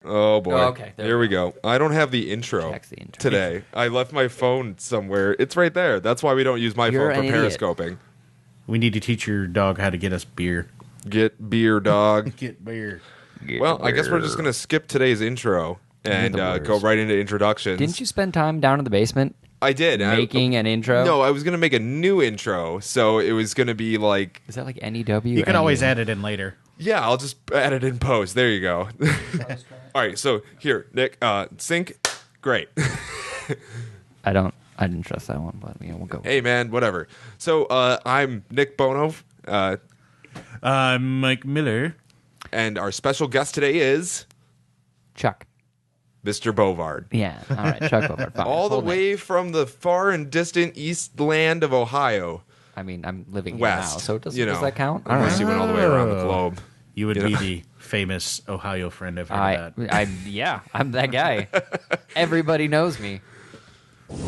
Oh, boy. Oh, okay. There we go. I don't have the intro, Check the intro. today. I left my phone somewhere. It's right there. That's why we don't use my You're phone for an idiot. periscoping. We need to teach your dog how to get us beer. Get beer, dog. Get beer. Well, I guess we're just going to skip today's intro and go right into introductions. Didn't you spend time down in the basement I did. making an intro? No, I was going to make a new intro, so it was going to be like... Is that like NEW? You can always add it in later. Yeah, I'll just add it in post. There you go. All right, so here, Nick, sync. Great. I didn't trust that one, but we'll go. Hey, man, whatever. So I'm Nick Bono, I'm Mike Miller. and our special guest today is Chuck. Mr. Bovard. Yeah. All right. Chuck Bovard. Fine. All the Hold way it. from the far and distant east land of Ohio. I mean, I'm living here West. now, so does You know, that count? I Unless you don't know. went all the way around the globe. You would You be know. the famous Ohio friend I've heard about. Yeah, I'm that guy. Everybody knows me.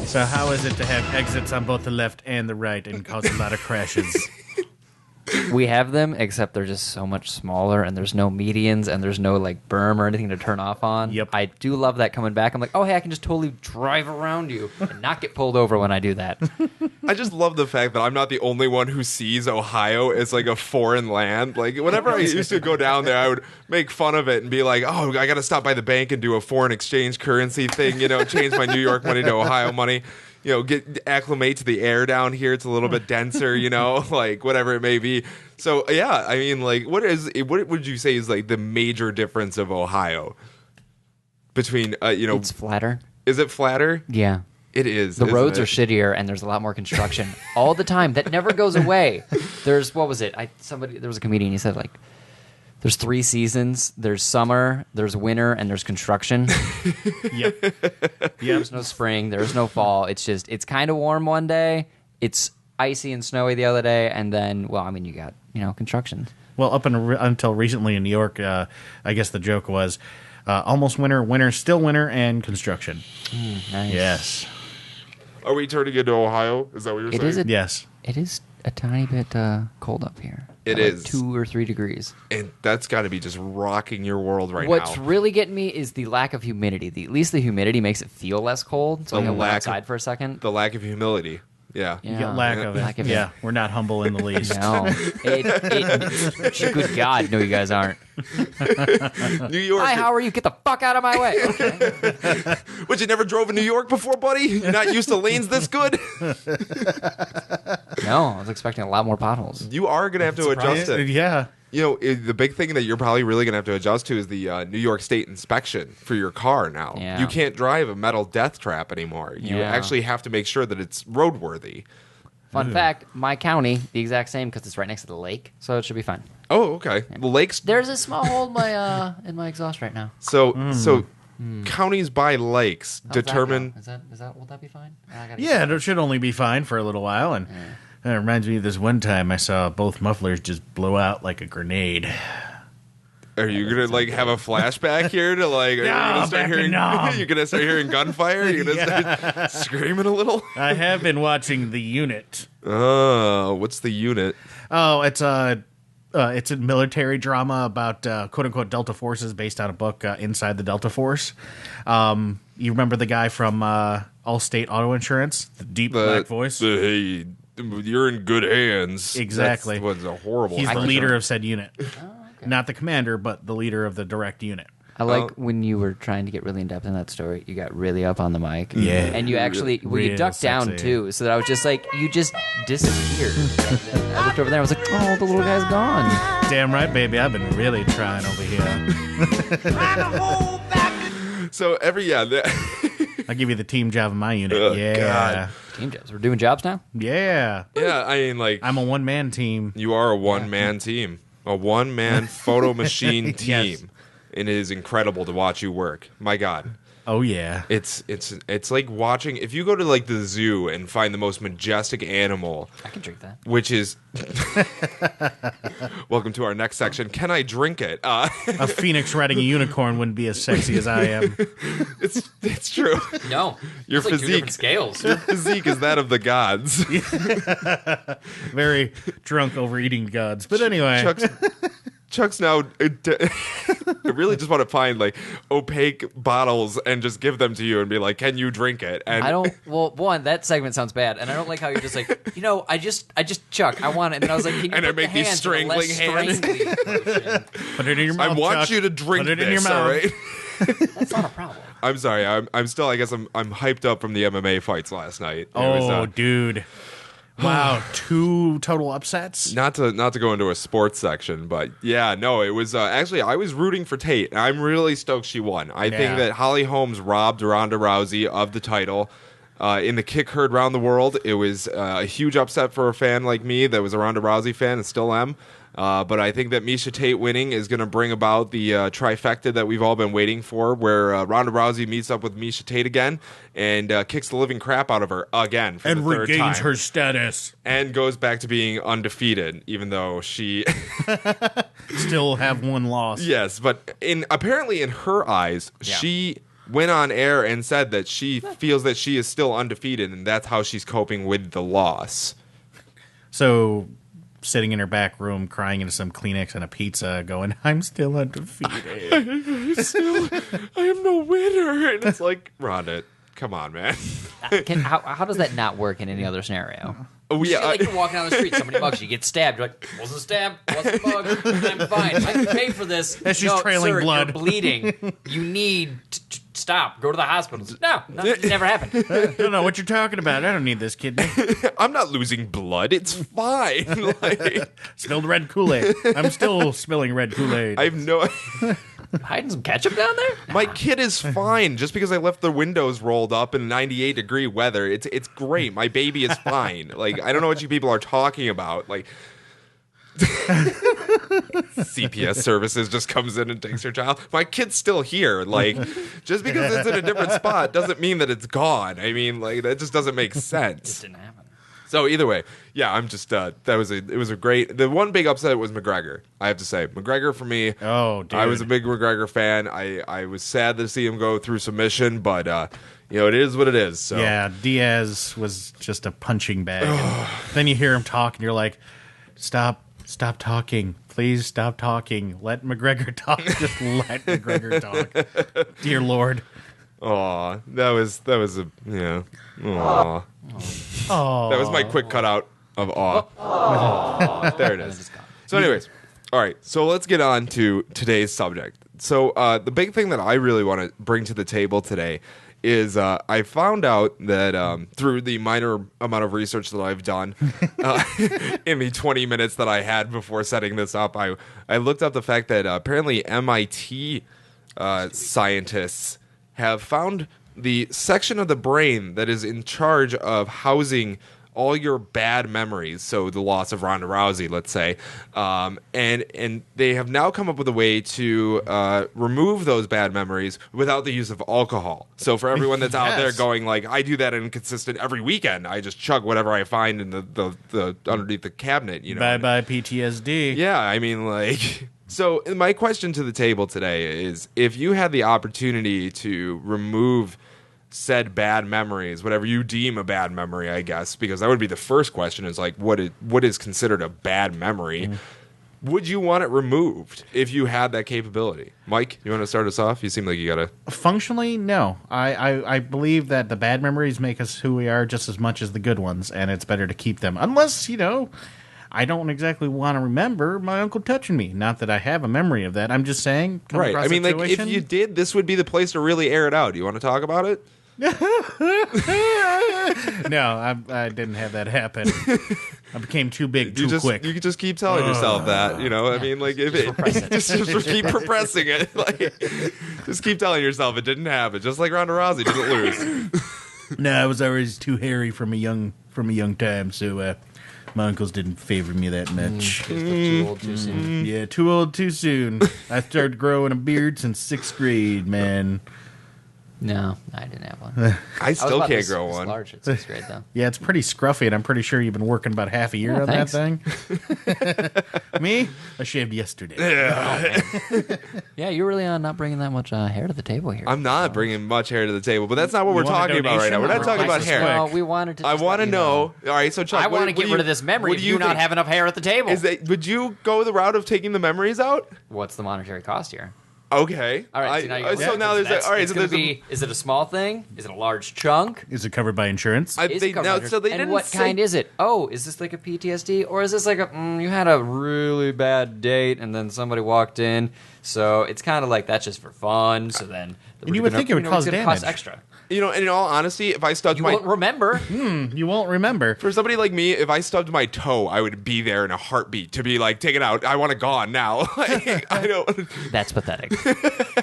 So how is it to have exits on both the left and the right and cause a lot of crashes? We have them, except they're just so much smaller, and there's no medians, and there's no like berm or anything to turn off on. Yep. I do love that coming back. I'm like, oh hey, I can just totally drive around you and not get pulled over when I do that. I just love the fact that I'm not the only one who sees Ohio as like a foreign land. Like whenever I used to go down there, I would make fun of it and be like, "Oh, I got to stop by the bank and do a foreign exchange currency thing, change my New York money to Ohio money." Get acclimate to the air down here. It's a little bit denser, like whatever it may be. So yeah, I mean, like, what would you say is like the major difference of Ohio between It's flatter. is it flatter? Yeah. It is. The isn't roads it? are shittier, and there's a lot more construction all the time. That never goes away. There's what was it? There was a comedian. He said like, there's 3 seasons. There's summer, there's winter, and there's construction. Yep. There's no spring. There's no fall. It's kind of warm one day. It's icy and snowy the other day, and then you got construction. Well, up until recently in New York, I guess the joke was almost winter, winter, still winter, and construction. Nice. Yes. Are we turning into Ohio? Is that what you're It saying? is Yes. It is a tiny bit cold up here. It At like is. 2 or 3 degrees. And that's got to be just rocking your world right What's now. really getting me is the lack of humidity. At least the humidity makes it feel less cold. So I The can go lack of- outside for a second. The lack of humility. Yeah. You get lack of it. Lack of Yeah, we're not humble in the least. No. Good God, no, you guys aren't. New York. Hi, how are you? Get the fuck out of my way. Okay. What, you never drove in New York before, buddy? You're not used to lanes this good? No, I was expecting a lot more potholes. You are going to have to adjust it. Yeah. The big thing that you're probably really going to have to adjust to is the New York State inspection for your car now. Yeah. You can't drive a metal death trap anymore. You Yeah. actually have to make sure that it's roadworthy. Fun fact, my county, the exact same because it's right next to the lake, so it should be fine. Oh, okay. The lakes. There's a small hole in my exhaust right now. So counties by lakes How's that determine. go? Will that be fine? Yeah, it should only be fine for a little while. And it reminds me of this one time I saw both mufflers just blow out like a grenade. Are you gonna have a flashback here to are you gonna start hearing? You're gonna start hearing gunfire. You're gonna start screaming a little. I have been watching The Unit. Oh, what's the unit? Oh, it's a military drama about quote unquote Delta Forces based on a book Inside the Delta Force. You remember the guy from Allstate Auto Insurance, the deep black voice? Hey, you're in good hands. Exactly. That was a horrible. He's the impression. leader of said unit. Not the commander, but the leader of the direct unit. I like when you were trying to get really in depth in that story. You got really up on the mic. Yeah. And you actually, you Real ducked down sexy. too, so that I was just like, you just disappeared. And then I looked over there, I was like, oh, the little guy's gone. Damn right, baby. I've been really trying over here. So I'll give you the team job in my unit. Oh, yeah. God. Team jobs. We're doing jobs now? Yeah. yeah. I mean, I'm a one-man team. you are a one-man team, a one-man photo machine team, Yes. and it is incredible to watch you work. My God. Oh, yeah. It's like watching if you go to the zoo and find the most majestic animal, I can drink that. which is welcome to our next section. Can I drink it? A phoenix riding a unicorn wouldn't be as sexy as I am. it's true. No. Your It's like two physique. different scales. Your physique is that of the gods. Very drunk overeating gods. But anyway. Chuck's now I really just want to find like opaque bottles and just give them to you and be like, "Can you drink it?" And I don't. Well, one, that segment sounds bad, and I don't like how you're just like, I just Chuck, I want it, and then I was like, can you And I put make the these hands in a less strangling hands. strangly version? Put it in your mouth. I want Chuck. you to drink Put it in this, your mouth. all right? That's not a problem. I'm sorry. I'm still. I guess I'm hyped up from the MMA fights last night. It was, Dude. Wow, 2 total upsets. not to go into a sports section, but yeah, no, it was actually I was rooting for Tate, and I'm really stoked she won. I think that Holly Holmes robbed Ronda Rousey of the title. In the kick heard round the world, it was a huge upset for a fan like me that was a Ronda Rousey fan and still am. But I think that Miesha Tate winning is going to bring about the trifecta that we've all been waiting for, where Ronda Rousey meets up with Miesha Tate again and kicks the living crap out of her again for And the third regains time. her status. And goes back to being undefeated, even though she... Still have 1 loss. Yes, but apparently in her eyes, she went on air and said that she feels that she is still undefeated, and that's how she's coping with the loss. So, sitting in her back room, crying into some Kleenex and a pizza, going, I'm still undefeated. I am no winner. And it's like, Rhonda, come on, man. How does that not work in any other scenario? Oh, yeah. Like you're walking down the street, somebody bugs you, you get stabbed. You're like, wasn't stabbed, wasn't bugged, I'm fine. I can pay for this. As she's trailing sir, blood. You're bleeding. You need to stop. Go to the hospital. No, it never happened. I don't know what you're talking about. I don't need this kidney. I'm not losing blood. It's fine. Like, Spilled red Kool-Aid. I'm still spilling red Kool-Aid. I have no... Hiding some ketchup down there? My kid is fine. Just because I left the windows rolled up in 98-degree weather, it's great. My baby is fine. Like, I don't know what you people are talking about. Like, CPS services just comes in and takes your child. My kid's still here. Like, just because it's in a different spot doesn't mean that it's gone. I mean, like, that just doesn't make It sense. didn't happen. So either way, yeah, I'm just it was a great. The one big upset was McGregor. I have to say, McGregor for me. Oh, dude. I was a big McGregor fan. I was sad to see him go through submission, but it is what it is. So Yeah, Diaz was just a punching bag. And then you hear him talk, and you're like, stop talking. Please stop talking. Let McGregor talk. Just let McGregor talk. Dear Lord. Aw, that was a yeah. Aw. Oh, That was my quick cutout of awe. There it is. So, anyways, all right. So let's get on to today's subject. So the big thing that I really want to bring to the table today is I found out that through the minor amount of research that I've done in the 20 minutes that I had before setting this up, I looked up the fact that apparently MIT scientists have found the section of the brain that is in charge of housing all your bad memories, so the loss of Ronda Rousey, let's say, and they have now come up with a way to remove those bad memories without the use of alcohol. So for everyone that's out there Yes. going like, I do that inconsistent every weekend, I just chug whatever I find in the underneath the cabinet, you know. bye-bye PTSD. Yeah, I mean, like... So my question to the table today is, if you had the opportunity to remove said bad memories, whatever you deem a bad memory, I guess, because that would be the first question, is like, what is considered a bad memory? Would you want it removed if you had that capability? Mike, you want to start us off? You seem like you got to... Functionally, no. I believe that the bad memories make us who we are just as much as the good ones, and it's better to keep them. Unless, I don't exactly want to remember my uncle touching me. Not that I have a memory of that. I'm just saying. Right. I mean, like, if you did, this would be the place to really air it out. Do you want to talk about it? No, I didn't have that happen. I became too big too quick. You could just keep telling yourself that, I mean, like, if just keep repressing it. Like, just keep telling yourself it didn't happen. Just like Ronda Rousey didn't lose. No, I was always too hairy from a young time, so my uncles didn't favor me that much. Too old too soon. Yeah, too old too soon. I started growing a beard since 6th grade, man. No, I didn't have one. I still can't grow It's one. large. It's great though. Yeah, it's pretty scruffy, and I'm pretty sure you've been working about half a year Oh, on thanks. that thing. Me? I shaved yesterday. Yeah, you're really not bringing that much hair to the table here. I'm not bringing much hair to the table, but that's not what You we're want a talking about right now. We're not donation? talking about Nice hair. and No, quick. we wanted to. I just want to let you know. All right, so Chuck, I want to get rid of this memory what of do you not think? have enough hair at the table. Would you go the route of taking the memories out? What's the monetary cost here? Okay. All right, So now there's all right. It's So going there's to be. Is it a small thing? Is it a large chunk? Is it covered by insurance? Is it covered under- so they and didn't what say- kind is it? Oh, is this like a PTSD, or is this like a you had a really bad date and then somebody walked in? So it's kind of like that's just for fun. So then, And you would think it would cause it's gonna cost damage. extra. You know, and in all honesty, if I stubbed You my won't remember. You won't remember. for somebody like me, if I stubbed my toe, I would be there in a heartbeat to be like, take it out. I want it gone now. Like, I don't. That's pathetic.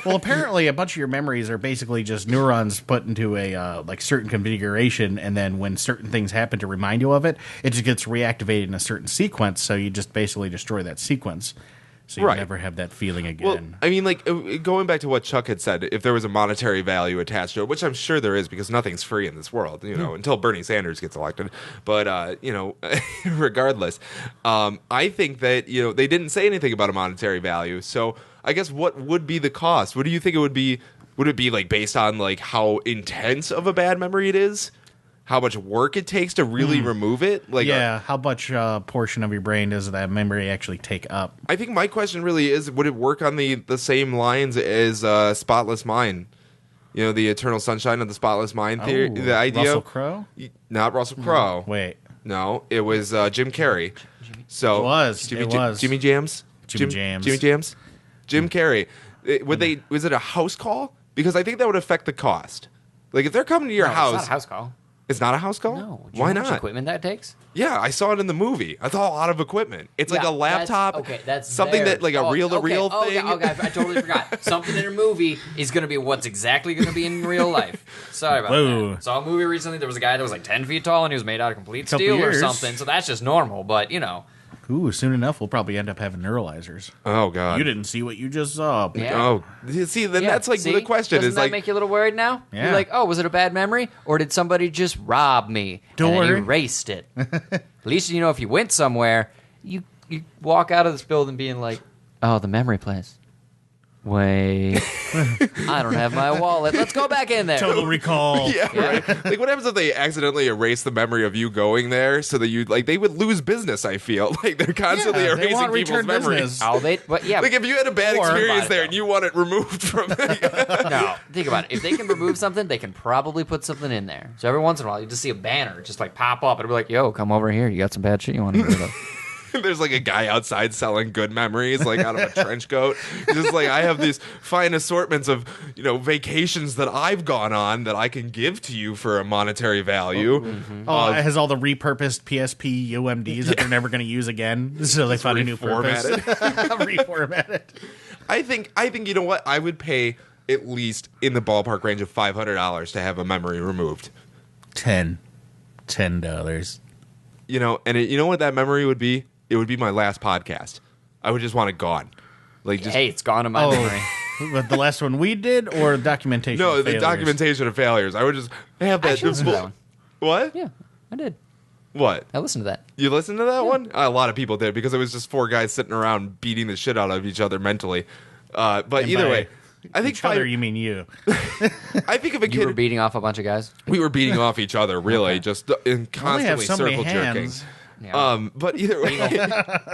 Well, apparently, a bunch of your memories are basically just neurons put into a like certain configuration, and then when certain things happen to remind you of it, it just gets reactivated in a certain sequence. So you just basically destroy that sequence, so you Right. never have that feeling Well, again. I mean, like going back to what Chuck had said, if there was a monetary value attached to it, which I'm sure there is, because nothing's free in this world, you know, until Bernie Sanders gets elected. But you know, regardless, I think that they didn't say anything about a monetary value. So I guess what would be the cost? What do you think it would be? Would it be like based on like how intense of a bad memory it is? How much work it takes to really remove it? Like, Yeah, how much portion of your brain does that memory actually take up? I think my question really is: would it work on the same lines as Spotless Mind? You know, the Eternal Sunshine of the Spotless Mind theory. Oh, The idea, Russell Crowe? not Russell Crowe. Wait, No, it was Jim Carrey. So It was. Jimmy, It was. Jimmy Jams. Jimmy Jams. Jimmy Jams. Jim Carrey. Was it a house call? Because I think that would affect the cost. Like if they're coming to your No, house, It's not a house call. it's not a house call. No. Do you Why know how much not? equipment that takes? Yeah, I saw it in the movie. I saw a lot of equipment. It's like Yeah, a laptop. That's something there. that like a reel-to-reel Oh, thing. Okay, I totally forgot. Something in a movie is going to be what's exactly going to be in real life. Sorry about Whoa. that. Saw a movie recently. There was a guy that was like 10 feet tall and he was made out of complete Couple steel or years. something. So that's just normal. But ooh, soon enough we'll probably end up having neuralizers. Oh god. You didn't see what you just saw. Yeah. Oh, see, then Yeah, that's like see? the question Doesn't is that like, make you a little worried now? Yeah. You're like, oh, was it a bad memory, or did somebody just rob me Don't and then worry. erased it? At least you know if you went somewhere, you walk out of this building being like, oh, the memory place. Wait, I don't have my wallet. Let's go back in there. Total Recall. yeah, right. Like, what happens if they accidentally erase the memory of you going there, so that they would lose business? I feel like they're constantly Yeah, they erasing want people's return memories. business. Oh, but yeah. Like if you had a bad Or- experience Think about it, there though. and you want it removed from, No, think about it. If they can remove something, they can probably put something in there. So every once in a while, you just see a banner just like pop up, and it'll be like, "Yo, come over here. You got some bad shit you want to get rid of." there's like a guy outside selling good memories, like out of a trench coat. He's just like, I have these fine assortments of vacations that I've gone on that I can give to you for a monetary value. Oh, it has all the repurposed PSP UMDs that they're never going to use again. So they found a new purpose. Reformatted. I think you know what? I would pay at least in the ballpark range of $500 to have a memory removed. $10. And you know what that memory would be? It would be my last podcast. I would just want it gone. Like just Hey, it's gone in my memory. But the last one we did, or documentation? no, of the failures? documentation of failures. I would just have that. actually listened to that one. What? Yeah, I did. What? I listened to that. You listened to that one? A lot of people did because it was just four guys sitting around beating the shit out of each other mentally. But And either by way, I think each other, you mean you? I think of a You were kid. beating off a bunch of guys. We were beating off each other, really, just in only have constantly so many circle jerking. hands. Yeah. But either way,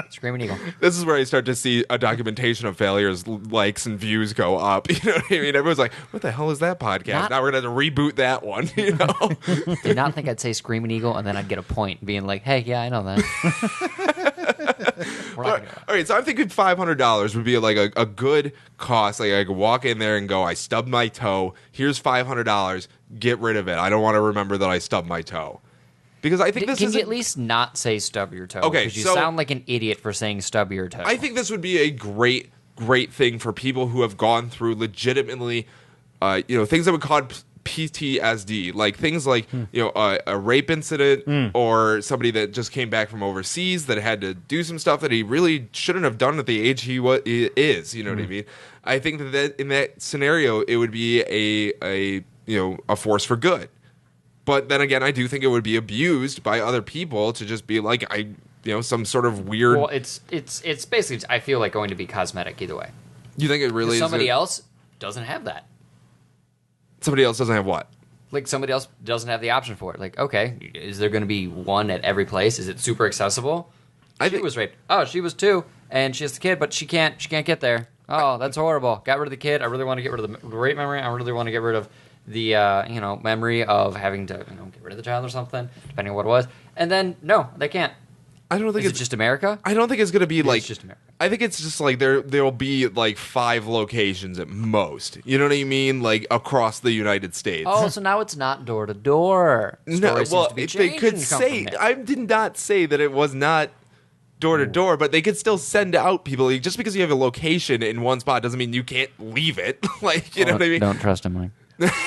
Screaming Eagle. this is where I start to see a documentation of failures, likes and views go up. You know what I mean? Everyone's like, "What the hell is that podcast?" Not- Now we're gonna have to reboot that one. You know? Did not think I'd say Screaming Eagle, and then I'd get a point being like, hey, yeah, I know that. We're not gonna do that. All right, so I'm thinking $500 would be like a good cost. Like I could walk in there and go, "I stubbed my toe. Here's $500. Get rid of it. I don't want to remember that I stubbed my toe." Because I think this Can is you at least not say stub your toe? Okay, Because you so- sound like an idiot for saying stub your toe. I think this would be a great thing for people who have gone through legitimately, things that would cause PTSD, like things like a rape incident or somebody that just came back from overseas that had to do some stuff that he really shouldn't have done at the age he is. You know what I mean? I think that in that scenario, it would be a a force for good. But then again, I do think it would be abused by other people to just be like, some sort of weird. Well, it's basically, I feel like, going to be cosmetic either way. You think it really is? Somebody else doesn't have that. Somebody else doesn't have what? Like, somebody else doesn't have the option for it. Like, okay, is there going to be one at every place? Is it super accessible? She was raped. Oh, she was 2, and she has the kid, but she can't get there. Oh, that's horrible. Got rid of the kid. I really want to get rid of the rape memory. I really want to get rid of the memory of having to get rid of the child or something, depending on what it was. And then no, they can't. I don't think it's just America. I don't think it's going to be like just America. I think it's just like there'll be like 5 locations at most. You know what I mean? Like across the United States. Oh, so now it's not door to door. No, well, they could say I did not say that it was not door to door, but they could still send out people. Like, just because you have a location in one spot doesn't mean you can't leave it. Like, you know what I mean? Don't trust him, Mike.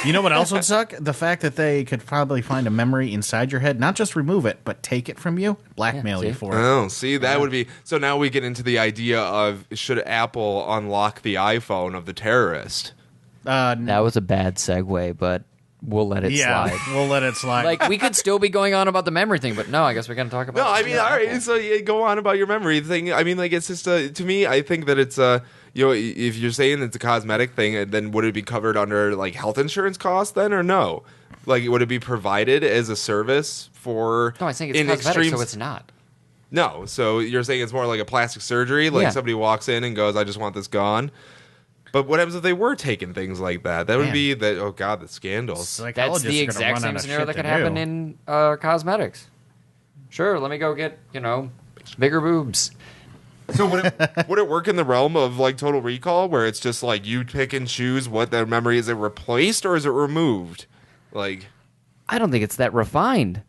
You know what else would suck? The fact that they could probably find a memory inside your head, not just remove it, but take it from you, blackmail you for it. Oh, see, that would be... So now we get into the idea of, should Apple unlock the iPhone of the terrorist? That was a bad segue, but we'll let it slide. We'll let it slide. Like, we could still be going on about the memory thing, but no, I guess we're going to talk about... No, I mean, all right, so go on about your memory thing. I mean, like, it's just... to me, I think that it's... if you're saying it's a cosmetic thing, then would it be covered under like health insurance costs then, or no? Like, would it be provided as a service for? No, I think it's cosmetic, so it's not. No, so you're saying it's more like a plastic surgery, like somebody walks in and goes, "I just want this gone." But what happens if they were taking things like that? That would be that. Oh God, the scandals. That's the exact same scenario that could happen in cosmetics. Sure, let me go get bigger boobs. So would it work in the realm of like Total Recall, where it's just like you pick and choose what the memory is? It replaced or is it removed? Like, I don't think it's that refined.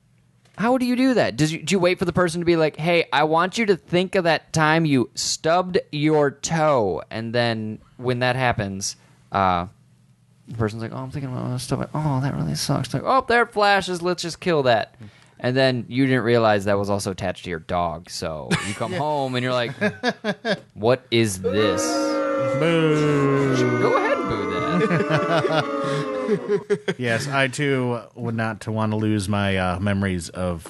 How do you do that? Do you wait for the person to be like, "Hey, I want you to think of that time you stubbed your toe," and then when that happens, the person's like, "Oh, I'm thinking about stubbing. Oh, that really sucks." Like, "Oh, there it flashes. Let's just kill that." And then you didn't realize that was also attached to your dog. So you come home and you're like, "What is this?" Boo. Go ahead and boo that. Yes, I too would not want to lose my memories of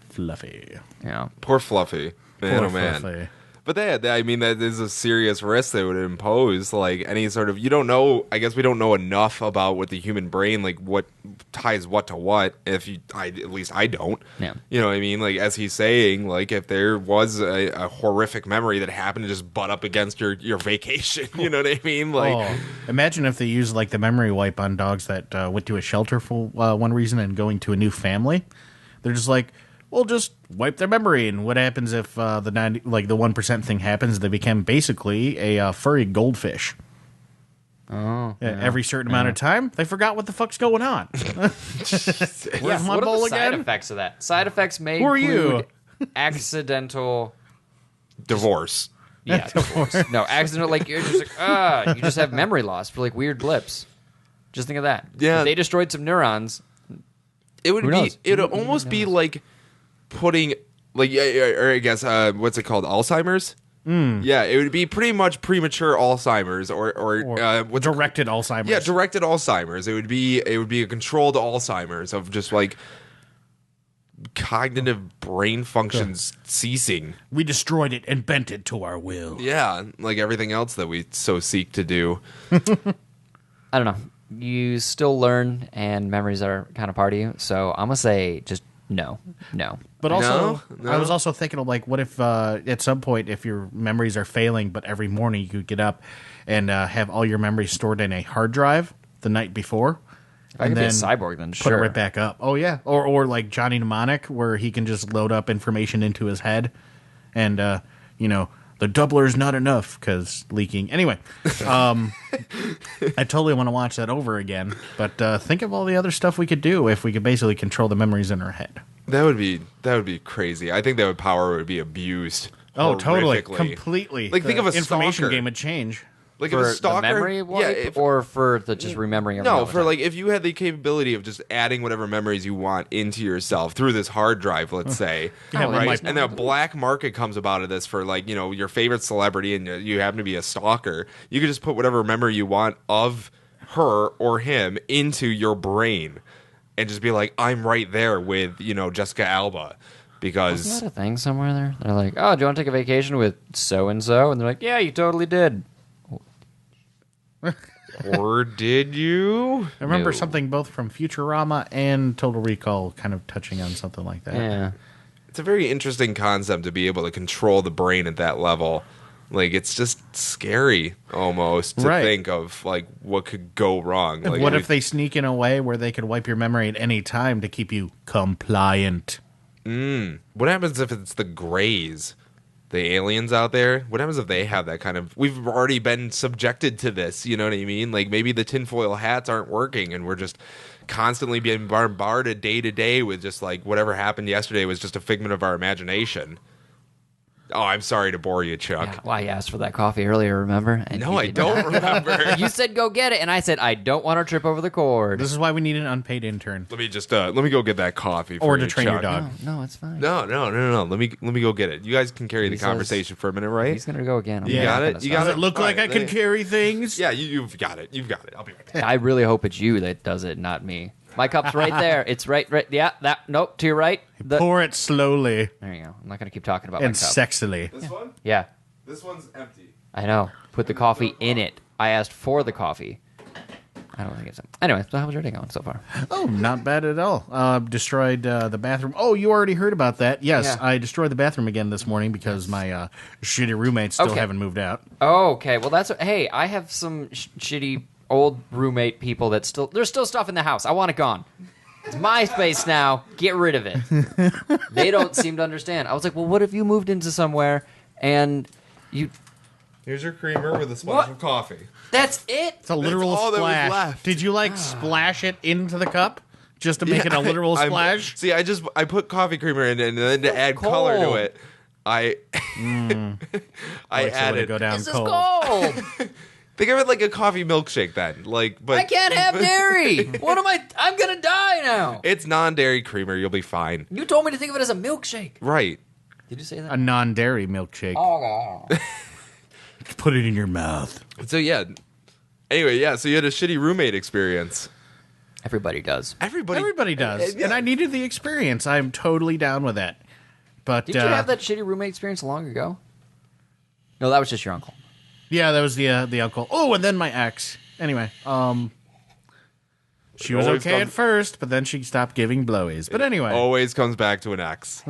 Fluffy. Yeah. Poor Fluffy. Man, Poor oh man. Fluffy. But I mean, that is a serious risk they would impose. Like any sort of, you don't know. I guess we don't know enough about what the human brain, like what ties what to what. At least I don't. Yeah. You know what I mean? Like as he's saying, like if there was a horrific memory that happened to just butt up against your vacation, you know what I mean? Like, imagine if they used like the memory wipe on dogs that went to a shelter for one reason and going to a new family. They're just like, we'll just wipe their memory, and what happens if the 1% thing happens? They become basically a furry goldfish. Oh, every certain amount of time, they forgot what the fuck's going on. Where's my what bowl are the again? side effects of that? Side effects may Who are include accidental divorce. Yeah, divorce. No, accidental. Like you're just like you just have memory loss for like weird blips. Just think of that. Yeah, if they destroyed some neurons. It would be. It would almost be like putting, like, or I guess, what's it called? Alzheimer's. Yeah, it would be pretty much premature Alzheimer's, or directed Alzheimer's. Yeah, directed Alzheimer's. It would be a controlled Alzheimer's of just like cognitive brain functions ceasing. We destroyed it and bent it to our will. Yeah, like everything else that we so seek to do. I don't know. You still learn, and memories are kind of part of you. So I'm gonna say just no. But also, No? I was also thinking of like, what if at some point, if your memories are failing, but every morning you could get up and have all your memories stored in a hard drive the night before, If I could be a cyborg, then put sure. it right back up. Oh yeah, or like Johnny Mnemonic, where he can just load up information into his head, and the doubler's not enough because leaking. Anyway, I totally want to watch that over again. But think of all the other stuff we could do if we could basically control the memories in our head. That would be crazy. I think that power would be abused. Oh, totally, horrifically. completely. Like, think of a information stalker. game would change. Like For if a stalker, the memory wipe, or for the just remembering everything no, all the for time? like if you had the capability of just adding whatever memories you want into yourself through this hard drive, let's say, Yeah, Oh, right. right? And then a black market comes about of this for like your favorite celebrity, and you happen to be a stalker. You could just put whatever memory you want of her or him into your brain and just be like, I'm right there with, Jessica Alba. Because Isn't that a thing somewhere there? They're like, oh, do you want to take a vacation with so-and-so? And they're like, yeah, you totally did. or did you? I remember No. something both from Futurama and Total Recall kind of touching on something like that. Yeah. It's a very interesting concept to be able to control the brain at that level. Like, it's just scary almost to Right. think of, like, what could go wrong. Like, What if they sneak in a way where they could wipe your memory at any time to keep you compliant? What happens if it's the Greys? The aliens out there? What happens if they have that kind of... We've already been subjected to this, you know what I mean? Like, maybe the tinfoil hats aren't working and we're just constantly being bombarded day to day with just, like, whatever happened yesterday was just a figment of our imagination. Oh, I'm sorry to bore you, Chuck. Yeah, well, I asked for that coffee earlier, remember? And No, you I did don't not. remember. You said go get it, and I said I don't want to trip over the cord. This is why we need an unpaid intern. Let me just let me go get that coffee for Or you, to train your Chuck. dog. No, it's fine. No. Let me go get it. You guys can carry the He says- conversation for a minute, right? He's gonna go again. I'm You not got gonna it? You stop. got Does it look All like right, I can then- carry things? Yeah, you've got it. You've got it. I'll be right back. I really hope it's you that does it, not me. My cup's right there. It's right. Yeah, that. Nope, to your right. Pour it slowly There you go. I'm not gonna keep talking about and my cup. sexily. This one? Yeah, This one's empty. I know. Put the coffee in it. I asked for the coffee. I don't think it's... Anyway, so how's your day going so far? Oh, not bad at all. Destroyed the bathroom. Oh, you already heard about that. Yes, Yeah. I destroyed the bathroom again this morning because my shitty roommates still Okay. haven't moved out. Okay, well that's... Hey, I have some shitty old roommate people that still... There's still stuff in the house. I want it gone. It's my space now. Get rid of it. They don't seem to understand. I was like, well, what if you moved into somewhere and you... Here's your creamer with a splash What? of coffee. That's it? It's a literal all that was splash. left. Did you splash it into the cup just to make it a literal I'm- splash? See, I put coffee creamer in, and then to add color cold. to it, I I Like, so when it added. go down This is cold. cold. Think of it like a coffee milkshake, then. Like, but I can't have dairy. What am I... I'm going to die now. It's non-dairy creamer. You'll be fine. You told me to think of it as a milkshake. Right. Did you say that? A non-dairy milkshake. Oh, God. Put it in your mouth. So yeah. Anyway, yeah. So you had a shitty roommate experience. Everybody does. Everybody does. yeah. And I needed the experience. I'm totally down with that. But Did you have that shitty roommate experience long ago? No, that was just your uncle. yeah, that was the uncle. Oh, and then my ex. Anyway, she was always okay at comes- first, but then she stopped giving blowies. But anyway, Always comes back to an X.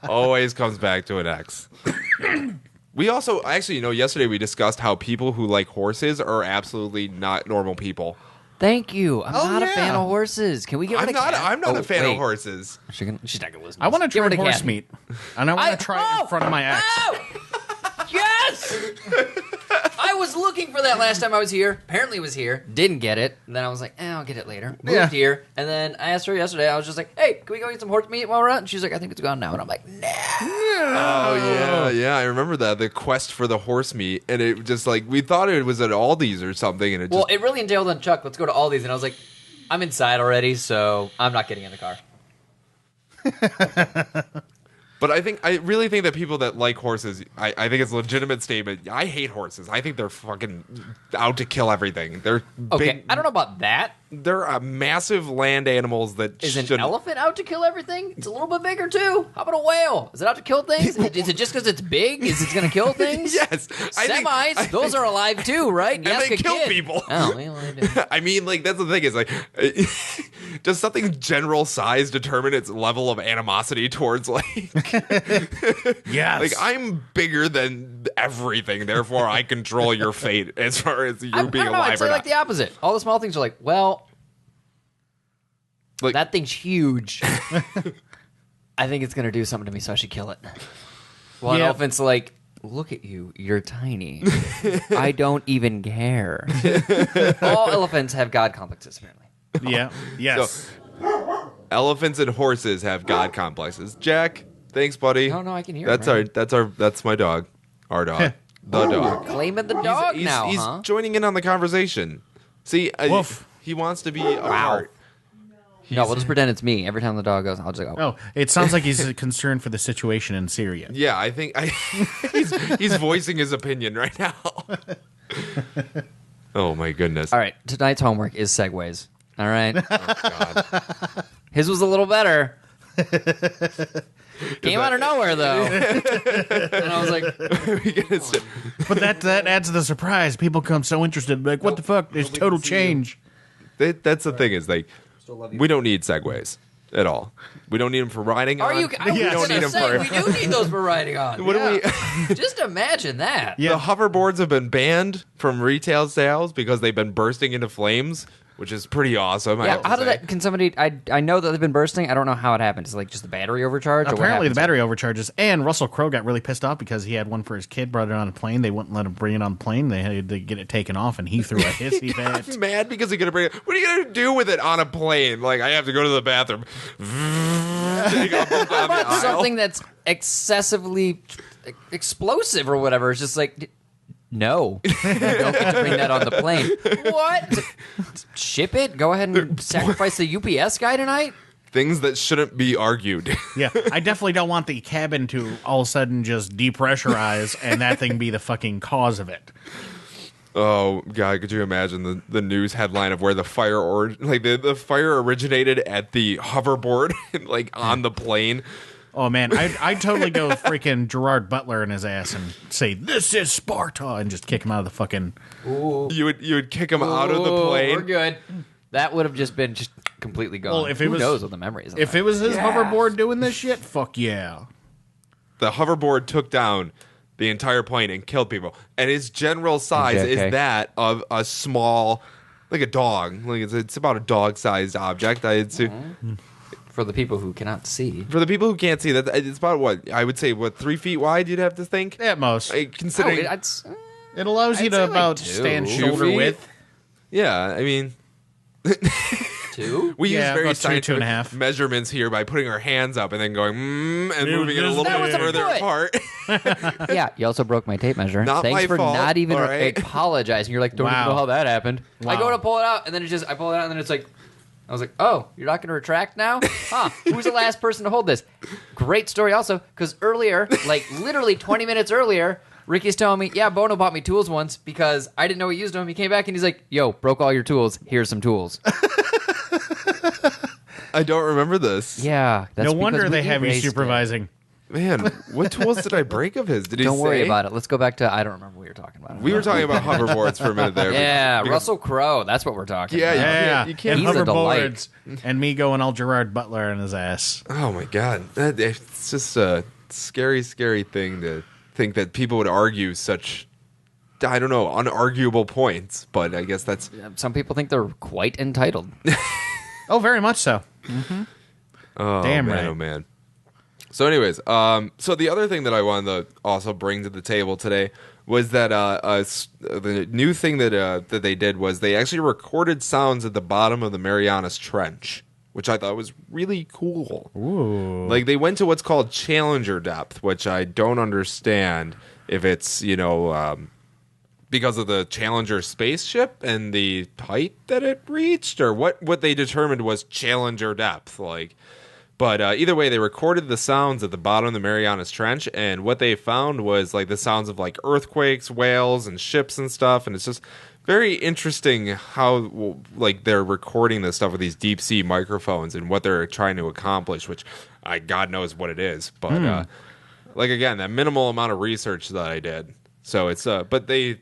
Always comes back to an X. We also, actually, yesterday we discussed how people who like horses are absolutely not normal people. Thank you. I'm Oh, not a yeah. fan of horses. Can we get rid I'm of not. Cat? I'm not Oh, a fan wait. of horses. She's not gonna listen. I want to Get try rid of horse Cat. meat, and I want to try it in front of my ex. Oh! Yes! I was looking for that last time I was here. Apparently it was here. Didn't get it. And then I was like, I'll get it later. Moved Yeah. here. And then I asked her yesterday. I was just like, hey, can we go get some horse meat while we're out? And she's like, I think it's gone now. And I'm like, nah. Oh yeah. I remember that, the quest for the horse meat, and it just like we thought it was at Aldi's or something, and it Well, just it really entailed on Chuck. Let's go to Aldi's. And I was like, I'm inside already, so I'm not getting in the car. But I really think that people that like horses, I think it's a legitimate statement. I hate horses. I think they're fucking out to kill everything. They're Okay, big. I don't know about that. They're massive land animals that Is an shouldn't- elephant out to kill everything? It's a little bit bigger too. How about a whale? Is it out to kill things? Is it just because it's big? Is it going to kill things? Yes, Semis, those are alive too, right? And they kill people. Oh, well, they do. I mean, like that's the thing is like, does something general size determine its level of animosity towards like? Yes, Like I'm bigger than everything, therefore I control your fate as far as you I being don't know. I'd alive say or like not. the opposite. All the small things are like, well, Like- that thing's huge. I think it's going to do something to me, so I should kill it. Well, an Yeah. elephant's like, look at you. You're tiny. I don't even care. All elephants have God complexes, apparently. yeah, yes. Elephants and horses have god complexes. Jack, thanks, buddy. No, I can hear That's him, that's my dog. Our dog. The dog. Claiming the dog now, he's huh? joining in on the conversation. See, Woof. he wants to be a part. No, we'll just pretend it's me. Every time the dog goes, I'll just go. Oh, it sounds like he's concerned for the situation in Syria. Yeah, I think he's voicing his opinion right now. Oh my goodness. All right, tonight's homework is segues. All right. Oh, God. His was a little better. Came out of nowhere, though. And I was like, But that adds to the surprise. People come so interested, like, what the fuck? There's total change. That's the thing is, like, we don't need segways at all. We don't need them for riding are on. you? I was Yeah. going to say, we do need those for riding on. What do we? Just imagine that. Yeah. The hoverboards have been banned from retail sales because they've been bursting into flames, which is pretty awesome. I Yeah, have to how did say. that? Can somebody? I know that they've been bursting. I don't know how it happened. Is it like just the battery overcharge? Or what Apparently, the happens? battery overcharges. And Russell Crowe got really pissed off because he had one for his kid, brought it on a plane. They wouldn't let him bring it on the plane. They had to get it taken off, and he threw a hissy fit. I'm mad because he's gonna bring it. What are you gonna do with it on a plane? Like, I have to go to the bathroom. Take up and down the aisle. Something that's excessively explosive or whatever. It's just like, no, you don't get to bring that on the plane. What? Ship it? Go ahead and sacrifice the UPS guy tonight? Things that shouldn't be argued. Yeah, I definitely don't want the cabin to all of a sudden just depressurize and that thing be the fucking cause of it. Oh God, could you imagine the news headline of where the fire the fire originated at the hoverboard, like on the plane? Oh man, I'd totally go with freaking Gerard Butler in his ass and say, "This is Sparta," and just kick him out of the fucking. You would kick him out of the plane. We're good. That would have just been completely gone. Well, if it Who was- knows what the memories? If it was his hoverboard doing this shit, fuck yeah. The hoverboard took down the entire plane and killed people, and its general size JFK. is that of a small, like a dog. Like it's about a dog-sized object. I'd say. for the people who cannot see. For the people who can't see that, it's about what I would say, 3 feet wide. You'd have to think. At most, Considering, it allows you I'd to say like about 2. stand 2 shoulder feet? width. yeah, I mean, 2? we Yeah, use very about 2, scientific 2.5. measurements here by putting our hands up and then going and moving it a little That bit was a further foot. apart. Yeah, you also broke my tape measure. Not Thanks my for fault, not even all right? apologizing. You're like, don't even Wow. know how that happened. I go Wow. to pull it out, and then I pull it out, and then it's like, I was like, oh, you're not going to retract now? Huh, who's the last person to hold this? Great story also, because earlier, like literally 20 minutes earlier, Ricky's telling me, yeah, Bono bought me tools once because I didn't know he used them. He came back and he's like, yo, broke all your tools. Here's some tools. I don't remember this. Yeah. That's No wonder because we they have you erased it. supervising. Man, what tools did I break of his? Did he Don't worry say? about it. Let's go back to, I don't remember what we were talking about. We were talking about hoverboards for a minute there. Yeah, because- Russell Crowe. That's what we're talking Yeah, about. Yeah, you can't and He's a delight. hoverboards, and me going all Gerard Butler in his ass. Oh my God, it's just a scary, scary thing to think that people would argue such, I don't know, unarguable points. But I guess that's Some people think they're quite entitled. Oh, very much so. oh Damn man, right. oh man. So, anyways, so the other thing that I wanted to also bring to the table today was that the new thing that they did was they actually recorded sounds at the bottom of the Marianas Trench, which I thought was really cool. Ooh. Like they went to what's called Challenger depth, which I don't understand if it's because of the Challenger spaceship and the height that it reached, or what they determined was Challenger depth, like. But either way, they recorded the sounds at the bottom of the Marianas Trench, and what they found was like the sounds of like earthquakes, whales, and ships and stuff. And it's just very interesting how like they're recording this stuff with these deep sea microphones and what they're trying to accomplish. Which God knows what it is, but like again, that minimal amount of research that I did. So it's but they.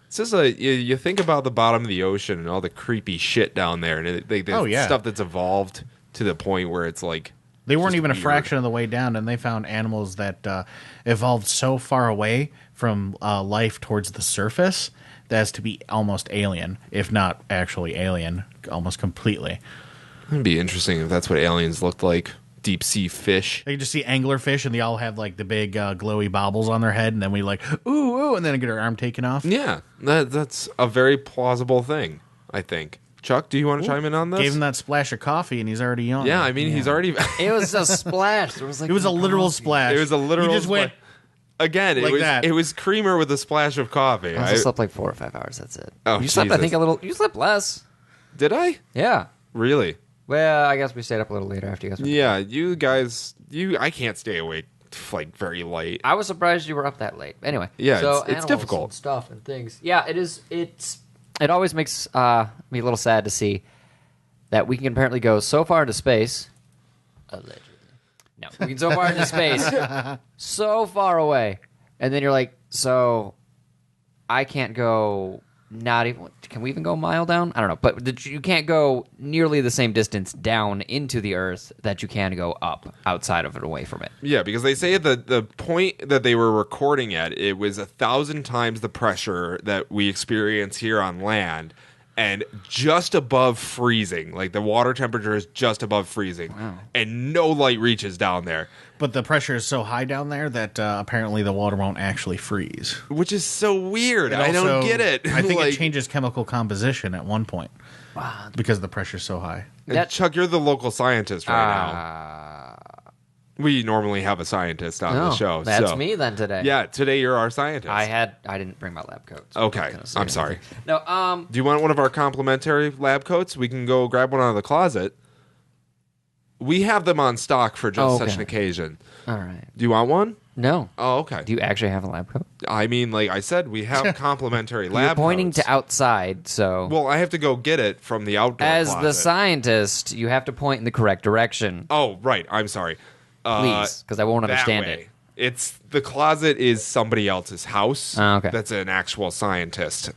It's just you think about the bottom of the ocean and all the creepy shit down there, and yeah. stuff that's evolved to the point where it's like. They weren't just even a weird. fraction of the way down, and they found animals that evolved so far away from life towards the surface as to be almost alien, if not actually alien, almost completely. It'd be interesting if that's what aliens looked like. Deep sea fish. They just see anglerfish, and they all have like the big glowy bobbles on their head, and then we like ooh ooh, and then get our arm taken off. Yeah, that's a very plausible thing, I think. Chuck, do you want to chime in on this? Gave him that splash of coffee, and he's already yawning. Yeah, I mean, he's already. It was a splash. There was like It was a literal splash. It was a literal. You just went. Again, like that. it was creamer with a splash of coffee. I also slept like 4 or 5 hours. That's it. Oh, you slept, I Jesus. think, a little. You slept less. Did I? Yeah. Really? Well, I guess we stayed up a little later after you guys. Yeah, you guys. I can't stay awake like very late. I was surprised you were up that late. Anyway. Yeah, so it's animals difficult. and stuff and things. Yeah, it is. It's. it always makes me a little sad to see that we can apparently go so far into space. Allegedly. No, we can so far into space, so far away, and then you're like, so I can't go. Not even. Can we even go a mile down? I don't know, but you can't go nearly the same distance down into the Earth that you can go up outside of it, away from it. Yeah, because they say that the point that they were recording at, it was 1,000 times the pressure that we experience here on land, and just above freezing. Like the water temperature is just above freezing, and no light reaches down there. But the pressure is so high down there that apparently the water won't actually freeze. Which is so weird. I don't get it. I think it changes chemical composition at one point. Wow. Because the pressure's so high. Chuck, you're the local scientist right now. We normally have a scientist on the show. That's me then today. Yeah, today you're our scientist. I didn't bring my lab coat. So okay, I'm sorry. No, do you want one of our complimentary lab coats? We can go grab one out of the closet. We have them on stock for just such an occasion. All right. Do you want one? No. Oh, okay. Do you actually have a lab coat? I mean, like I said, we have complimentary lab coats. You're pointing to outside, so... Well, I have to go get it from the outdoor As closet. the scientist, you have to point in the correct direction. Oh, right. I'm sorry. Please, because I won't understand it. It's the closet is somebody else's house. Oh, okay. That's an actual scientist.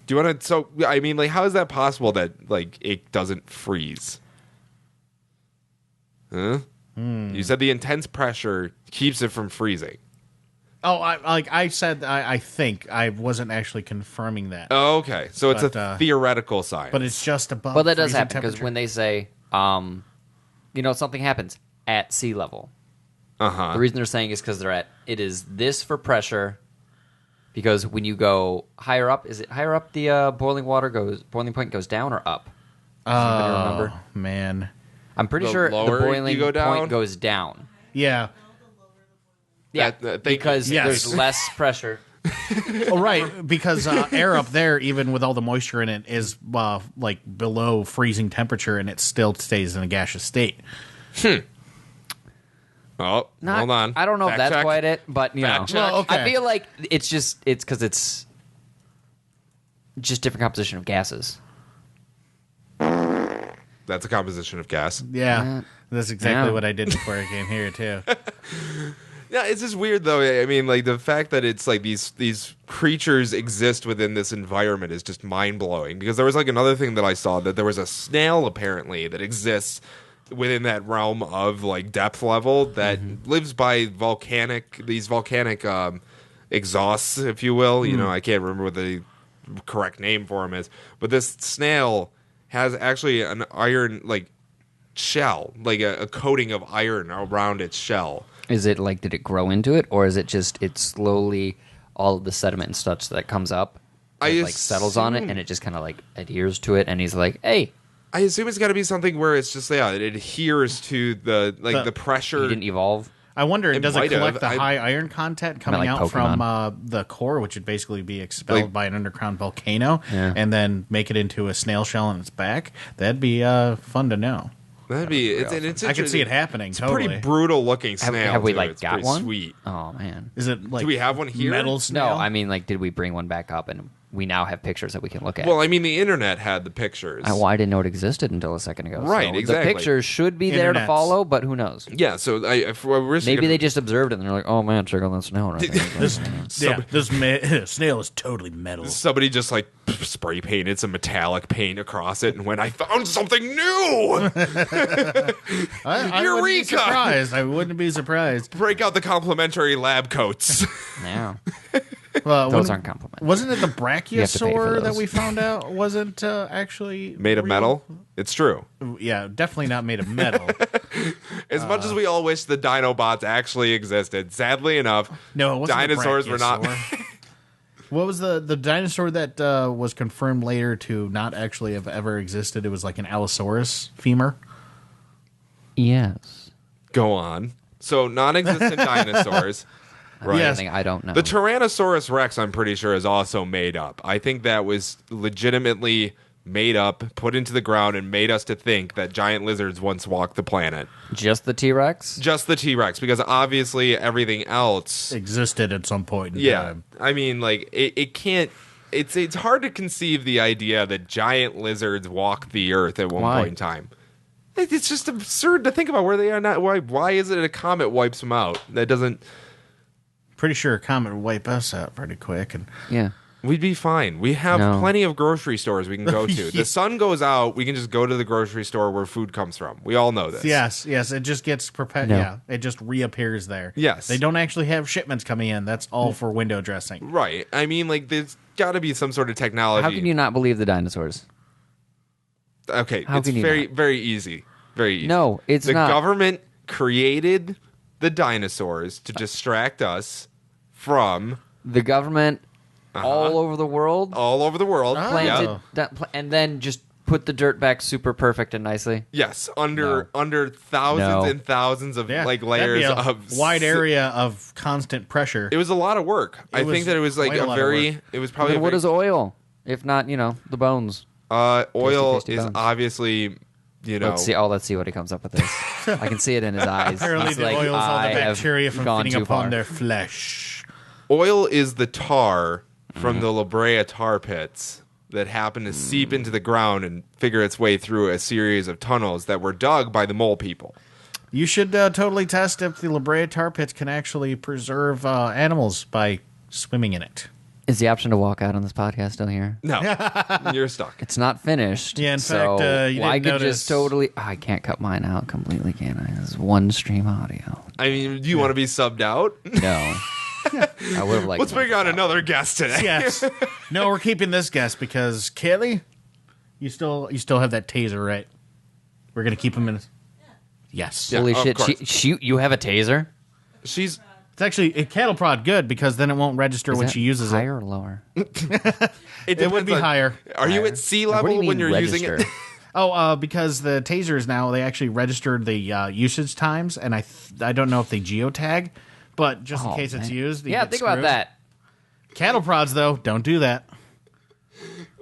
Do you want to? So I mean, like, how is that possible that like it doesn't freeze? Huh? You said the intense pressure keeps it from freezing. Oh, I said I think I wasn't actually confirming that. Oh, okay. So it's a theoretical science, but it's just above. But that does happen because when they say, something happens at sea level. The reason they're saying is because it is this for pressure. Because when you go higher up, is it higher up the boiling point goes down or up? Does anybody remember? Man. I'm pretty sure the boiling point goes down. Yeah. Yeah, because there's less pressure. Oh, right, because air up there, even with all the moisture in it, is like below freezing temperature, and it still stays in a gaseous state. Oh, hold on. I don't know if that's quite it, but you know, Well, okay. I feel like it's because it's just different composition of gases. That's a composition of gas. Yeah, that's exactly what I did before I came here too. Yeah, it's just weird though. I mean, like the fact that it's like these creatures exist within this environment is just mind blowing. Because there was like another thing that I saw that there was a snail apparently that exists within that realm of like depth level that lives by volcanic exhausts, if you will. You know, I can't remember what the correct name for them is, but this snail has actually an iron like shell, like a coating of iron around its shell. Is it like, did it grow into it, or is it just it's slowly all of the sediment and such that comes up, like settles on it, and it just kind of like adheres to it, and he's like, hey. I assume it's got to be something where it's just it adheres to the pressure. He didn't evolve. I wonder, does it collect the I- high iron content coming out from the core, which would basically be expelled by an underground volcano, and then make it into a snail shell on its back? That'd be fun to know. That'd be it's I can see it happening. It's totally. a pretty brutal looking snail. Have we too. like It's got pretty one? Sweet. Oh man, Is it like Do we have one here? metal snail? no. I mean, like, did we bring one back up, and we now have pictures that we can look at? Well, I mean, the internet had the pictures. Well, I didn't know it existed until a second ago. Right, so exactly. The pictures should be there to Internets. follow, but who knows? Yeah, so Maybe they just observed it and they're like, "Oh man, check out that snail right there." This snail is totally metal. somebody just like spray painted some metallic paint across it, and when I found something new, I wouldn't be Eureka! surprised. I wouldn't be surprised. break out the complimentary lab coats. Yeah, Well, those aren't compliments. Wasn't it the have to pay for brachiosaur that those. we found out wasn't actually Made of real? metal. It's true. Yeah, definitely not made of metal. As much as we all wish the Dinobots actually existed, sadly enough, No, it wasn't the dinosaurs were not. brachiosaur. What was the dinosaur that was confirmed later to not actually have ever existed? It was like an Allosaurus femur. Yes. Go on. So non-existent dinosaurs. Right. Yes. I don't know. The Tyrannosaurus Rex, I'm pretty sure, is also made up. I think that was legitimately made up, put into the ground, and made us to think that giant lizards once walked the planet. Just the T-Rex? Just the T-Rex, because obviously everything else Existed at some point in Yeah. time. I mean, like, it can't it's hard to conceive the idea that giant lizards walk the earth at one point in time. It's just absurd to think about where they are now. Why is it a comet wipes them out? That doesn't. Pretty sure a comet would wipe us out pretty quick. And we'd be fine. We have plenty of grocery stores we can go to. The sun goes out, we can just go to the grocery store where food comes from. We all know this. Yes. It just gets Yeah, it just reappears there. Yes. They don't actually have shipments coming in. That's all for window dressing. Right. I mean, like, there's got to be some sort of technology. How can you not believe the dinosaurs? Okay, it's very, very easy. Very easy. No, it's not. The not. government created the dinosaurs to distract us from... The government all over the world? All over the world. Planted, and then just put the dirt back super perfect and nicely? Yes, under thousands and thousands of like layers of... wide area of constant pressure. It was a lot of work. I think that it was like a very... It was probably... What is oil? If not, the bones. Oil tasty is bones. obviously, Let's see what he comes up with this. I can see it in his eyes. Apparently He's the like, oil is all the "I have bacteria from gone feeding too upon far." their flesh. Oil is the tar from the La Brea tar pits that happen to seep into the ground and figure its way through a series of tunnels that were dug by the mole people. You should totally test if the La Brea tar pits can actually preserve animals by swimming in it. Is the option to walk out on this podcast still here? No, you're stuck. It's not finished. Yeah, in so fact, you I didn't could just totally... I can't cut mine out completely, can I? This is one stream audio. I mean, do you want to be subbed out? No. I would have liked... Let's bring on another guest today. Yes. No, we're keeping this guest because Kelly, you still have that taser, right? We're gonna keep him in. Yes. Holy of shit! course. You have a taser? She's... It's actually a cattle prod good because then it won't register when that she uses higher or lower? It would be higher. Are you at sea What do level you when mean you're using register? it? Oh, because the tasers now, they actually registered the usage times, and I don't know if they geotag, but just in case it's used. Yeah, think about that. Cattle prods, though, don't do that.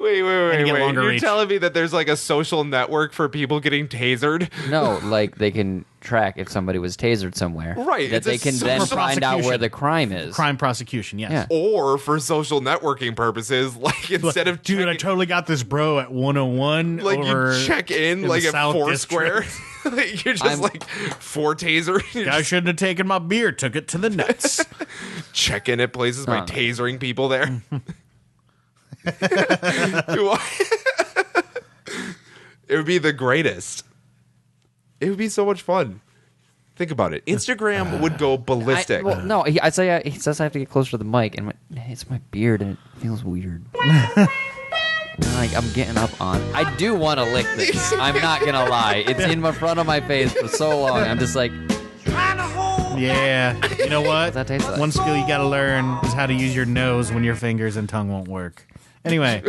Wait. you get longer You're reach. telling me that there's like a social network for people getting tasered? No, like they can track if somebody was tasered somewhere. Right, That it's a they can then social find out where prosecution. the crime is. Crime prosecution, yes. Yeah. Or for social networking purposes, like instead of Dude, I checking- totally got this bro at 101 like over you check in the like at South Foursquare. District. Like, you're just like 4 taser. You're Guy just shouldn't have taken my beer, took it to the nuts. check in at places by Oh. tasering people there. It would be the greatest. It would be so much fun. Think about it. Instagram would go ballistic. No, he says I have to get closer to the mic, and it's my beard, and it feels weird. Like I'm getting up on. I do want to lick this. I'm not gonna lie. It's in the front of my face for so long. I'm just like, Yeah. You know what? What's that taste like? One skill you gotta learn is how to use your nose when your fingers and tongue won't work. Anyway.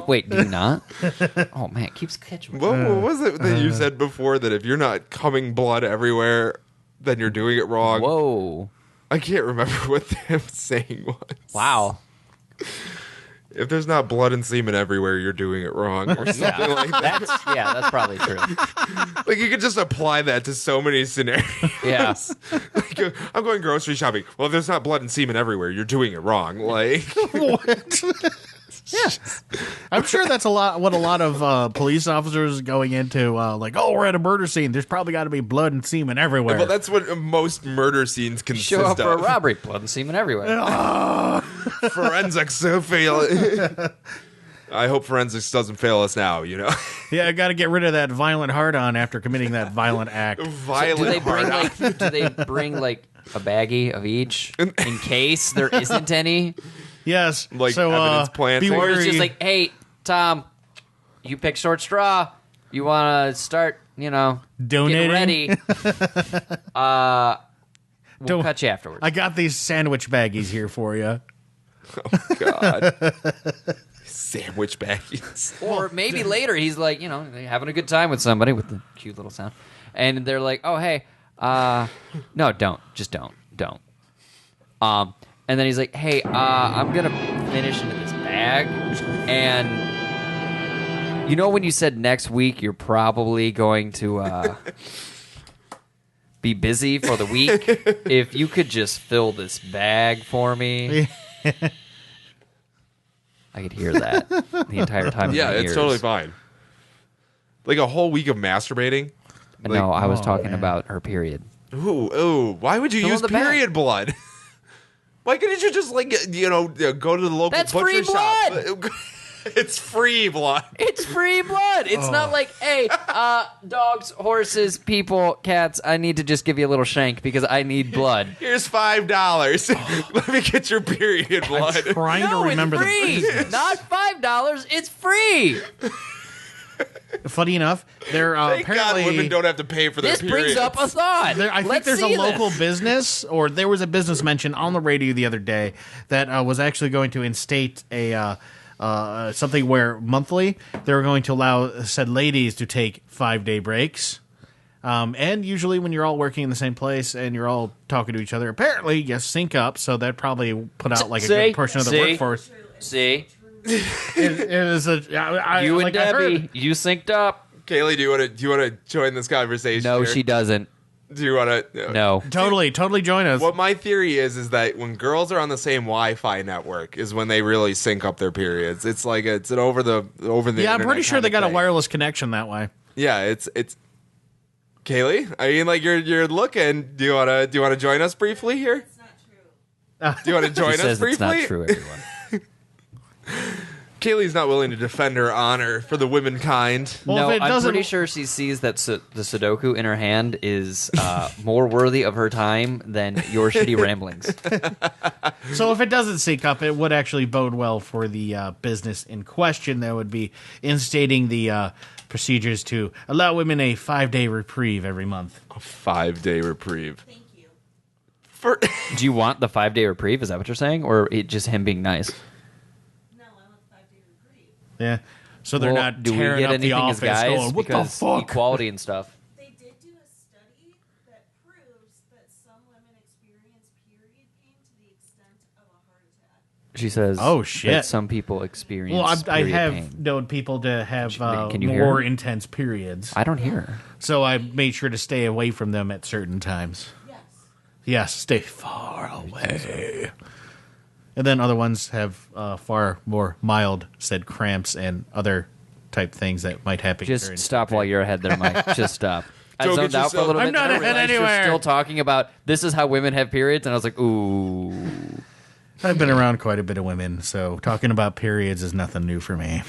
wait, do you not? Oh man, it keeps catching. What was it that you said before that if you're not coming blood everywhere, then you're doing it wrong? Whoa! I can't remember what the saying was. Wow. If there's not blood and semen everywhere, you're doing it wrong, or something like that. That's probably true. Like you could just apply that to so many scenarios. Yeah. Like, I'm going grocery shopping. Well, if there's not blood and semen everywhere, you're doing it wrong. Like, What? Yeah. I'm sure that's what a lot of police officers going into, like, oh, we're at a murder scene. There's probably got to be blood and semen everywhere. well, that's what most murder scenes consist Show up for a of. robbery, blood and semen everywhere. Forensics fail. I hope forensics doesn't fail us now. Yeah, I got to get rid of that violent hard-on after committing that violent act. Violent. Do they bring hard-on. do they bring like a baggie of each in case there isn't any? Yes. Like so, evidence planting? be Or it's wary. just like, hey, Tom, you pick short straw. You want to start, Donating? getting ready. We'll Don't- cut you afterwards. I got these sandwich baggies here for you. God. Sandwich baggies. Or maybe later he's like, having a good time with somebody with the cute little sound. And they're like, oh, hey, no, don't. Just don't. And then he's like, hey, I'm going to finish into this bag. And when you said next week, you're probably going to be busy for the week. If you could just fill this bag for me. I could hear that the entire time. Yeah, in my it's ears. totally fine. Like a whole week of masturbating. No, I was talking man. about her period. Ooh. Why would you Fill use in the period blood? Why couldn't you just go to the local That's butcher free shop? blood! It's free blood. It's free blood. It's not like, hey, dogs, horses, people, cats, I need to just give you a little shank because I need blood. Here's $5. Let me get your period blood. Trying No, to remember it's free. the Not $5. It's free. Funny enough, there Thank apparently God women don't have to pay for their This periods. brings up a thought. I think Let's there's a see local this. business, or there was a business mentioned on the radio the other day that was actually going to instate a something where monthly they were going to allow said ladies to take 5-day breaks. And usually when you're all working in the same place and you're all talking to each other, apparently you sync up, so that probably put out like a good portion of the workforce. See? It was a You like and I heard- Debbie, you synced up. Kaylee, do you want to join this conversation? No, here? she doesn't. Do you want to? No. Totally join us. What my theory is that when girls are on the same Wi-Fi network is when they really sync up their periods. It's like it's an over the Yeah, I'm internet pretty sure kind they of got a thing. wireless connection that way. Yeah, it's Kaylee. I mean, like you're looking. Do you want to join us briefly here? It's not true. Do you want to join She us says briefly? it's not true, everyone. Kaylee's not willing to defend her honor for the womankind. Well, No, if it I'm doesn't- pretty sure she sees that the Sudoku in her hand is more worthy of her time than your shitty ramblings. So if it doesn't sync up, it would actually bode well for the business in question. That would be instating the procedures to allow women a 5-day reprieve every month. A 5-day reprieve. Thank you. Do you want the 5-day reprieve? Is that what you're saying? Or it just him being nice? No, I want the 5-day reprieve. Yeah. So they're Well, not do we tearing get up the anything as office guys? going, what the Because fuck? equality and stuff. They did do a study that proves that some women experience period pain to the extent of a heart attack. She says, Oh, shit. that some people experience Well, I period have pain. known people to have Can you hear more her? intense periods. I don't hear her. So I made sure to stay away from them at certain times. Yes. Yes, stay far away. And then other ones have far more mild said cramps and other type things that might happen. Just during- stop while you're ahead there, Mike. Just stop. I Don't zoned get out for a little I'm bit. not and I ahead realized you're anywhere. still talking about this is how women have periods, and I was like, ooh. I've been around quite a bit of women, so talking about periods is nothing new for me.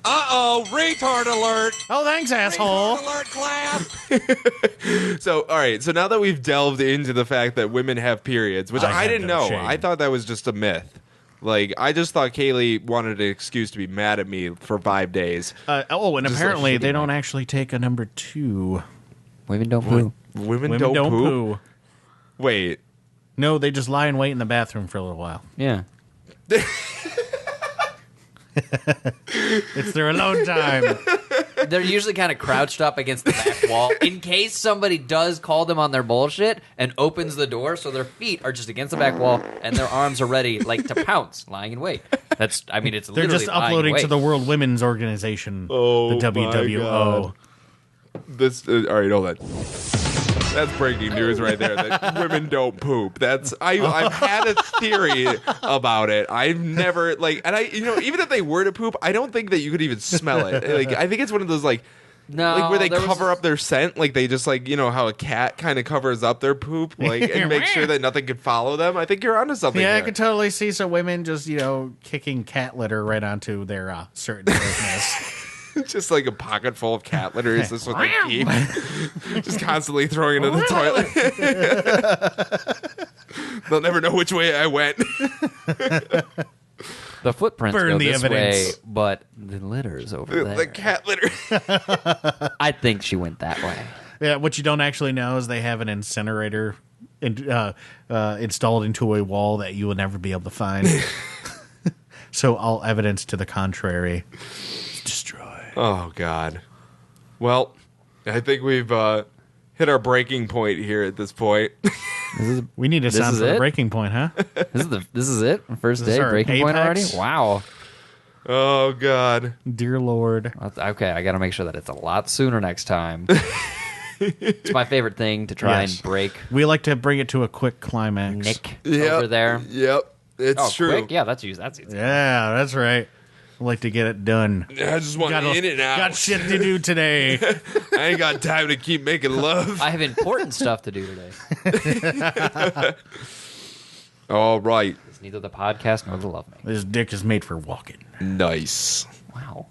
Uh-oh, retard alert! Oh, thanks, asshole. Alert, class! So, all right. So now that we've delved into the fact that women have periods, which I I have didn't no know, shame. I thought that was just a myth. Like, I just thought Kaylee wanted an excuse to be mad at me for 5 days. And Just a apparently shitty they don't one. actually take a number 2. Women don't poo. Women, Women don't, don't poop? poo. Wait. No, they just lie and wait in the bathroom for a little while. Yeah. It's their alone time. They're usually kind of crouched up against the back wall in case somebody does call them on their bullshit and opens the door, so their feet are just against the back wall and their arms are ready, like, to pounce, lying in wait. It's They're literally just lying in uploading wait. to the World Women's Organization, Oh, the my WWO. God. This all right, hold on. That's breaking news right there. That women don't poop. I've had a theory about it. I've never even if they were to poop, I don't think that you could even smell it. Like I think it's one of those No, where they there was- cover up their scent, like they just how a cat kind of covers up their poop, and make sure that nothing can follow them. I think you're onto something. Yeah, I here. could totally see some women just, kicking cat litter right onto their certain business. Just like a pocket full of cat litter. Is this what they keep? Just constantly throwing it in the toilet. They'll never know which way I went. The footprints Burn go the this evidence. way, but the litter's over there. The cat litter. I think she went that way. Yeah, what you don't actually know is they have an incinerator installed into a wall that you will never be able to find. So all evidence to the contrary is destroyed. Oh, God. Well, I think we've hit our breaking point here at this point. We need a This sound is for the it? breaking point, huh? This is it? First This is day, our breaking point already? apex? Wow. Oh, God. Dear Lord. Okay, I got to make sure that it's a lot sooner next time. It's my favorite thing to try Yes. and break. We like to bring it to a quick climax. Nick Yep. over there. Yep. It's Oh, true. quick? Yeah, that's easy. That's easy. Yeah, that's right. We like to get it done. I just want in and out. Got shit to do today. I ain't got time to keep making love. I have important stuff to do today. All right. It's neither the podcast nor the love me. This dick is made for walking. Nice. Wow.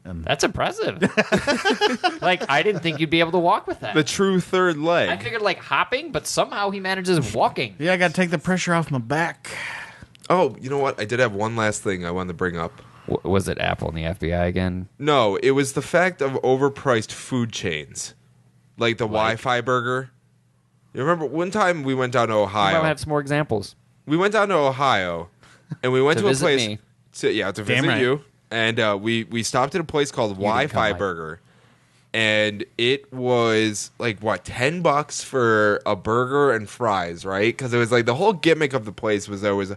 That's impressive. Like, I didn't think you'd be able to walk with that. The true third I leg. figured, like, hopping, but somehow he manages walking. Yeah, I got to take the pressure off my back. Oh, you know what? I did have one last thing I wanted to bring up. Was it Apple and the FBI again? No, it was the fact of overpriced food chains. Like the Wi-Fi burger. You remember one time we went down to I Ohio. have some more examples. We went down to Ohio, and we went To to a visit place. me. To visit right. you. And we stopped at a place called Wi-Fi come, Burger, and it was like what $10 for a burger and fries, right? Because it was like the whole gimmick of the place was there was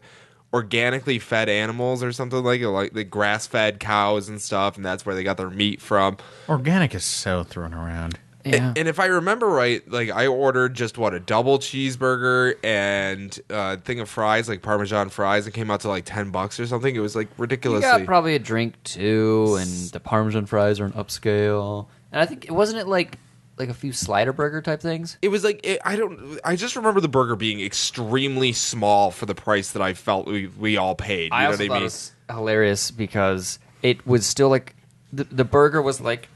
organically fed animals or something like the grass-fed cows and stuff, and that's where they got their meat from. Organic is so thrown around. Yeah. And if I remember right, like I ordered just a double cheeseburger and a thing of fries, like Parmesan fries. It came out to like $10 or something. It was like You ridiculously. got probably a drink too, and the Parmesan fries are an upscale. And I think wasn't it like a few slider burger type things? It was like I just remember the burger being extremely small for the price that I felt we all paid. You I know also what I thought mean? it was hilarious because it was still like the burger was like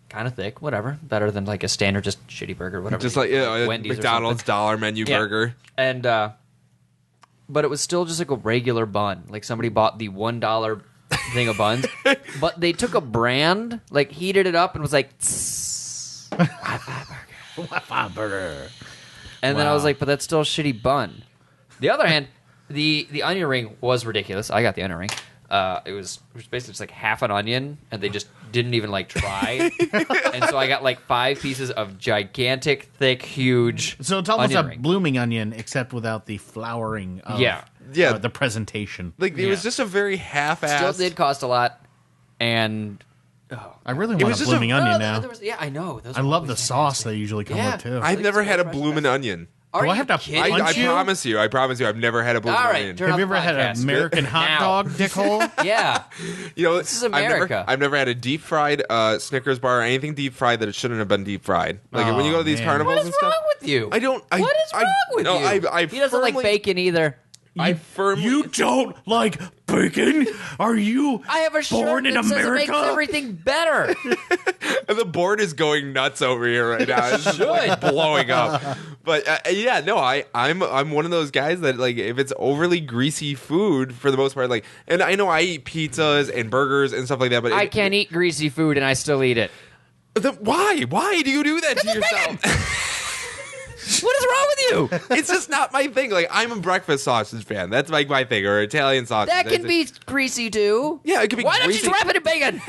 kind of thick, whatever, better than like a standard just shitty burger, whatever. Just like a Wendy's or McDonald's something. dollar menu Yeah. burger. And but it was still just like a regular bun. Like somebody bought the $1 thing of buns, but they took a brand, like heated it up, and was like, "Tss, Wi-Fi burger. and then I was Wow. like, but that's still a shitty bun. The other hand, the onion ring was ridiculous. I got the onion ring. It was basically just like half an onion, and they just didn't even like try. And so I got like 5 pieces of gigantic, thick, huge. So it's almost onion a ring. blooming onion, except without the flowering of Yeah. Yeah. the presentation. Like it was Yeah. just a very half-assed. Still did cost a lot, and I really It want was a just blooming onion Oh, now. there was- yeah, I know. Those I are love the always sauce fantastic. they usually come Yeah. with too. I've Like never had a small bloomin' onion. Are Do I you have to kidding? punch I you? promise you. I've never had a bloomin' All right, onion. turn Have off you ever the had an podcast. American hot Now. dog dickhole? Yeah. You know, This is America. I've never had a deep fried Snickers bar or anything deep fried that it shouldn't have been deep fried. Like when you go to these man. carnivals What is and stuff. wrong with you? I don't. What is wrong with no, you? I He doesn't like firmly- bacon either. I firmly. You don't like bacon? Are you I have a shirt born in that says it America? makes everything better. The board is going nuts over here right now. It's just, like, blowing up. But yeah, no, I'm one of those guys that like if it's overly greasy food for the most part, like, and I know I eat pizzas and burgers and stuff like that, but I can't eat greasy food and I still eat it. Why? Why do you do that to yourself? What is wrong with you? It's just not my thing. Like I'm a breakfast sausage fan. That's like my thing, or Italian sausage. That can be greasy too. Yeah, it can be Why don't greasy. you just wrap it in bacon?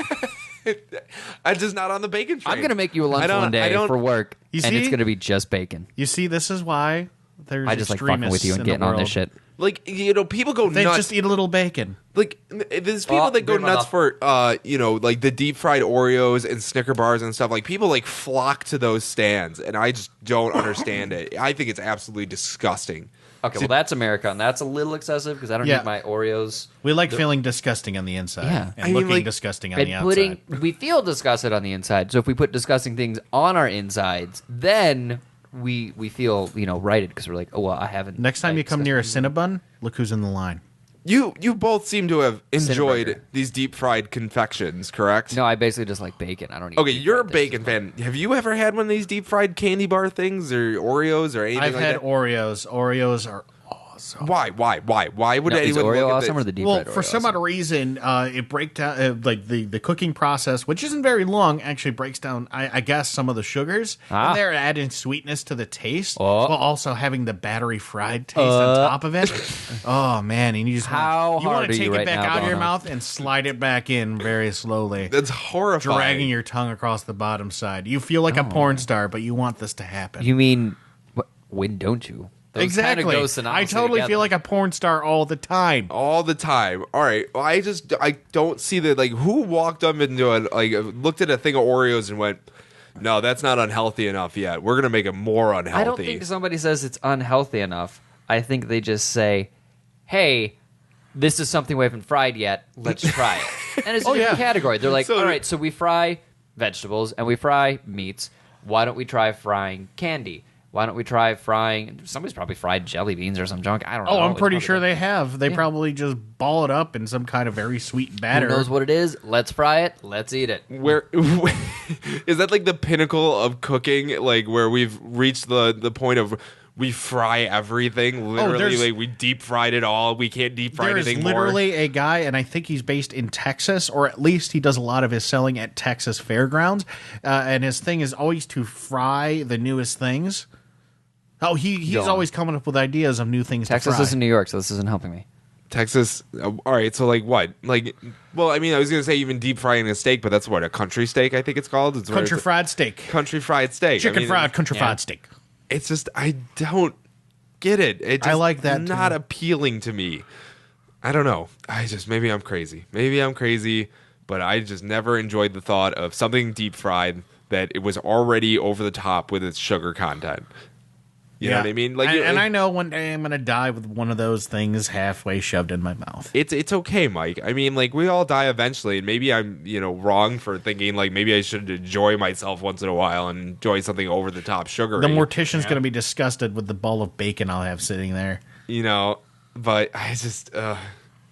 I'm just not on the bacon train. I'm going to make you a lunch I don't- one I day don't- for work, You and it's see? going to be just bacon. You see, this is why there's I just like fucking with you and getting on this shit. Like people go They nuts. just eat a little bacon. Like there's people Oh, that go bring one nuts up. for like the deep fried Oreos and Snicker bars and stuff. Like people like flock to those stands, and I just don't understand it. I think it's absolutely disgusting. Okay, well, that's America, and that's a little excessive because I don't Yeah. eat my Oreos. We like feeling disgusting on the inside Yeah. and I mean, looking like- disgusting on And the outside. we feel disgusted on the inside. So if we put disgusting things on our insides, then we feel righted because we're like, oh well, I haven't. Next time had you come near a disgusting- Cinnabon, look who's in the line. You both seem to have enjoyed Cinnamon. these deep fried confections, correct? No, I basically just like bacon. I don't eat. Okay, deep you're a fried things. bacon fan. Have you ever had one of these deep fried candy bar things or Oreos or anything I've like had that? Oreos. Oreos are awesome. Why? Why would No, is anyone Oreo look at awesome this? or the deep Well, fried for Oreo some awesome? odd reason, it break down like the cooking process, which isn't very long, actually breaks down. I guess some of the sugars, Ah. and they're adding sweetness to the taste, Oh. while also having the battery fried taste on top of it. Oh man! And you just How want hard to are take you it right back now, out of your Bono? mouth and slide it back in very slowly, That's horrifying. dragging your tongue across the bottom side. You feel like a porn star, but you want this to happen. You mean when don't you? Those exactly. Kinda go I synonymously totally together. feel like a porn star all the time. all the time. All right. Well, I don't see that. Like, who walked up into looked at a thing of Oreos and went, No, that's not unhealthy enough yet. We're gonna make it more unhealthy. I don't think somebody says it's unhealthy enough. I think they just say, "Hey, this is something we haven't fried yet. Let's try it." And it's a different category. They're like, So- "All right, so we fry vegetables and we fry meats. Why don't we try frying candy? Why don't we try frying? Somebody's probably fried jelly beans or some junk. I don't know. Oh, I'm It's pretty probably sure done. they have. They probably just ball it up in some kind of very sweet batter. Who knows what it is? Let's fry it. Let's eat it. Where is that like the pinnacle of cooking? Like where we've reached the point of we fry everything. Literally, there's- like we deep fried it all. We can't deep fry There is anything more. literally a guy, and I think he's based in Texas, or at least he does a lot of his selling at Texas fairgrounds. And his thing is always to fry the newest things. Oh, he's Go on. always coming up with ideas of new things Texas to fry. is in New York, so this isn't helping me. Texas. All right, so like what? Like, well, I mean, I was gonna say even deep frying a steak, but that's what a country steak. I think it's called. It's where Country it's fried steak. country fried steak. Chicken I mean, fried country fried steak. It's just I don't get it. It just I like that, Not too. appealing to me. I don't know. Maybe I'm crazy. Maybe I'm crazy, but I just never enjoyed the thought of something deep fried that it was already over the top with its sugar content. You know what I mean? Like, and I know one day I'm gonna die with one of those things halfway shoved in my mouth. it's okay, Mike. I mean, like we all die eventually, and maybe I'm wrong for thinking like maybe I should enjoy myself once in a while and enjoy something over the top sugary. The mortician's gonna be disgusted with the ball of bacon I'll have sitting there. But I just I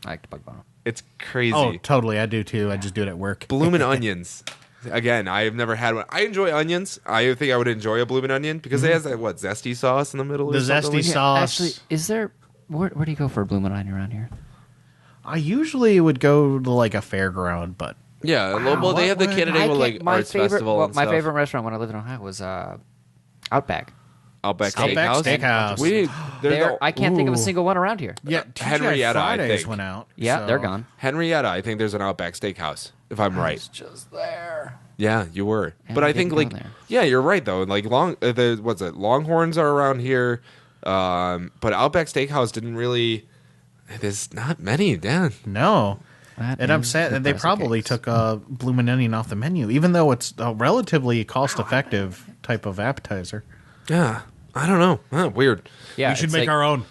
like to bug bone. it's crazy. Oh, totally. I do too. I just do it at work. Bloomin' onions. Again, I have never had one. I enjoy onions. I think I would enjoy a bloomin' onion because it has that zesty sauce in the middle. The or something zesty like that. sauce. Actually, is there? Where do you go for a bloomin' onion around here? I usually would go to like a fairground, but Yeah, well, they have the Canada like my arts favorite, festival. well, and my stuff. favorite restaurant when I lived in Ohio was Outback. Outback Outback Steakhouse. Steakhouse. We There, I can't think of a Ooh. single one around here. yeah, Henrietta, I Fridays think. went out. Yeah, so- they're gone. Henrietta. I think there's an Outback Steakhouse. If I'm right. Just there. Yeah, you were. And But we I think didn't go like there. yeah, you're right though. Like what's it? Longhorns are around here. But Outback Steakhouse didn't really. There's not many. Dan. No. That And I'm is sad the that they classic probably case. took bloomin' onion off the menu, even though it's a relatively cost-effective type of appetizer. Yeah, I don't know. Weird. Yeah, we should it's make like- our own.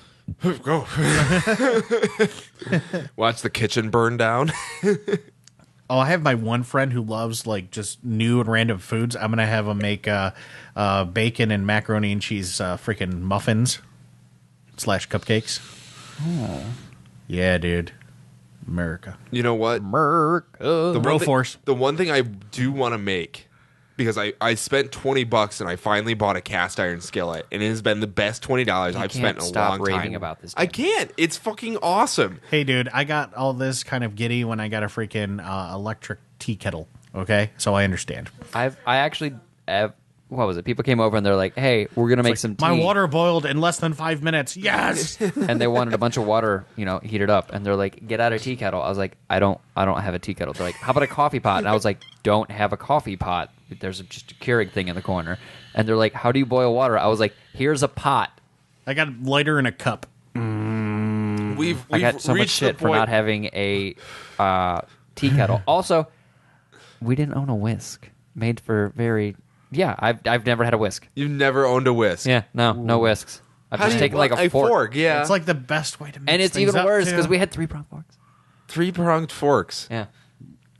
Go. Watch the kitchen burn down. Oh, I have my one friend who loves like just new and random foods. I'm gonna have him make bacon and macaroni and cheese freaking muffins / cupcakes. Oh. Yeah, dude, America. You know what? America. The Bro one thi- force. The one thing I do want to make, because I spent $20 and I finally bought a cast iron skillet, and it has been the best $20 I've spent in a stop long raving time. about this, I Dan. can't. It's fucking awesome. Hey, dude, I got all this kind of giddy when I got a freaking electric tea kettle. Okay, so I understand. I actually have, what was it? People came over and they're like, "Hey, we're gonna make some tea." My water boiled in less than 5 minutes. Yes. and they wanted a bunch of water, heated up. And they're like, "Get out a tea kettle." I was like, "I don't have a tea kettle." They're like, "How about a coffee pot?" And I was like, "Don't have a coffee pot. There's just a Keurig thing in the corner." And they're like, "How do you boil water?" I was like, "Here's a pot." I got a lighter in a cup. We've I got so much reached the shit for point- not having a tea kettle. Also, we didn't own a whisk. Made for very. Yeah, I've never had a whisk. You've never owned a whisk. Yeah, no whisks. I've How just do you taken like want a fork. Yeah, It's like the best way to make And it's things even up, worse too. because we had 3-pronged forks. 3-pronged forks. Yeah.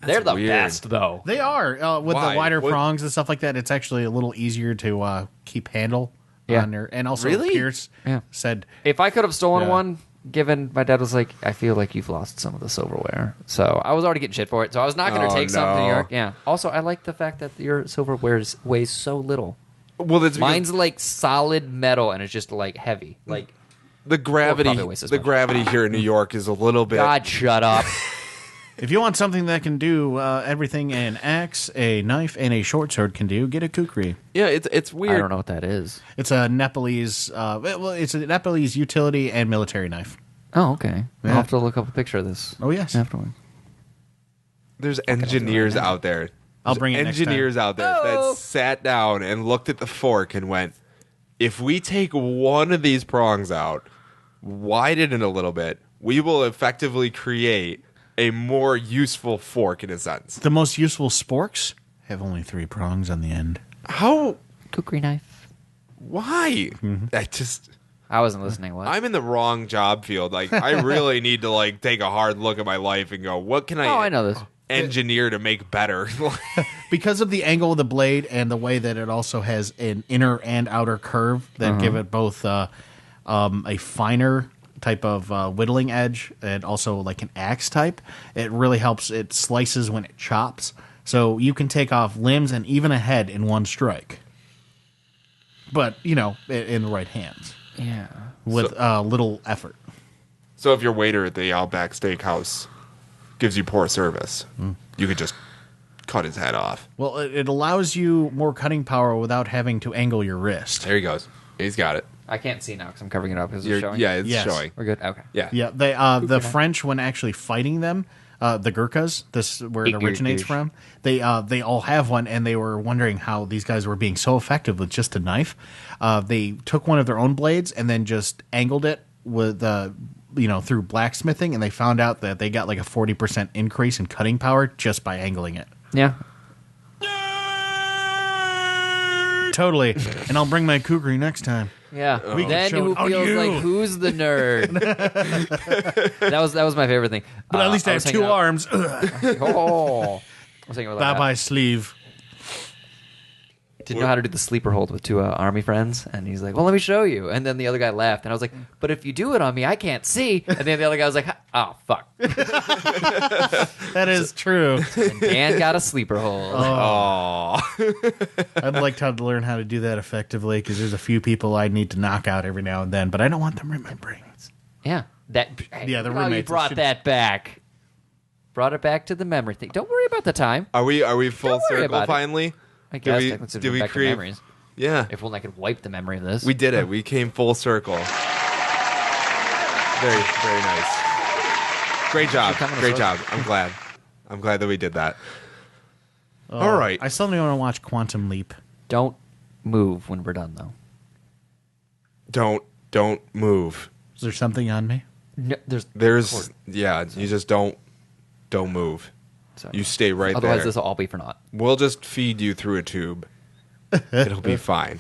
They're the weird. best, though. They are with Why? the wider What- prongs and stuff like that. It's actually a little easier to keep handle Yeah. on there. And also, Really? Pierce Yeah. said, If I could have stolen Yeah. one, given my dad was like, "I feel like you've lost some of the silverware," so I was already getting shit for it. So I was not going to Oh, take some to no. New York. Yeah. Also, I like the fact that your silverware weighs so little. Well, it's because Mine's like solid metal, and it's just like heavy. Like, the gravity. probably weighs as The much. gravity here in New York is a little bit. God, shut up. if you want something that can do everything an axe, a knife, and a short sword can do, get a kukri. Yeah, it's weird. I don't know what that is. It's a Nepalese, it's a Nepalese utility and military knife. Oh, okay. Yeah. I'll have to look up a picture of this. Oh, yes. Afterward. There's engineers out there. I'll There's bring it next time. engineers out there that sat down and looked at the fork and went, if we take one of these prongs out, widen it a little bit, we will effectively create a more useful fork in a sense. The most useful sporks have only 3 prongs on the end. How? Kukri knife. Why? I wasn't listening. What? I'm in the wrong job field. Like, I really need to like take a hard look at my life and go, what can I know this. engineer to make better? Because of the angle of the blade and the way that it also has an inner and outer curve that give it both a finer type of whittling edge and also like an axe type, it really helps. It slices when it chops. So you can take off limbs and even a head in one strike. But, in the right hands. Yeah. With little effort. So if your waiter at the Outback Steakhouse gives you poor service, you could just cut his head off. Well, it allows you more cutting power without having to angle your wrist. There he goes. He's got it. I can't see now because I'm covering it up. Is it showing? Yeah, it's Yes. showing. We're good? Okay. Yeah. Yeah, they the French, when actually fighting them, the Gurkhas, this is where it originates from. They all have one, and they were wondering how these guys were being so effective with just a knife. They took one of their own blades and then just angled it with through blacksmithing, and they found out that they got like a 40% increase in cutting power just by angling it. Yeah. Totally, and I'll bring my kukri next time. Yeah. We can Then show who it on feels you. like who's the nerd? that was my favorite thing. But at least I have was 2 hanging out- arms. Oh. I was thinking about that. Bye-bye sleeve. Didn't know how to do the sleeper hold with 2 army friends, and he's like, "Well, let me show you." And then the other guy laughed, and I was like, "But if you do it on me, I can't see." And then the other guy was like, "Oh, fuck!" That is true. And Dan got a sleeper hold. Oh. I'd like to learn how to do that effectively because there's a few people I need to knock out every now and then, but I don't want them remembering. Yeah, that. Yeah, the look how you roommates brought should- that back. Brought it back to the memory thing. Don't worry about the time. Are we full Don't worry circle about it. finally? I guess we- that considers did we back to create- memories. Yeah. If only I could wipe the memory of this. We did it. We came full circle. Very, very nice. Great job. coming to Great circle. job. I'm glad. I'm glad that we did that. All right. I still want to watch Quantum Leap. Don't move when we're done, though. Don't move. Is there something on me? No, There's you just don't move. Sorry. You stay right Otherwise, there. this will all be for naught. We'll just feed you through a tube. It'll be fine.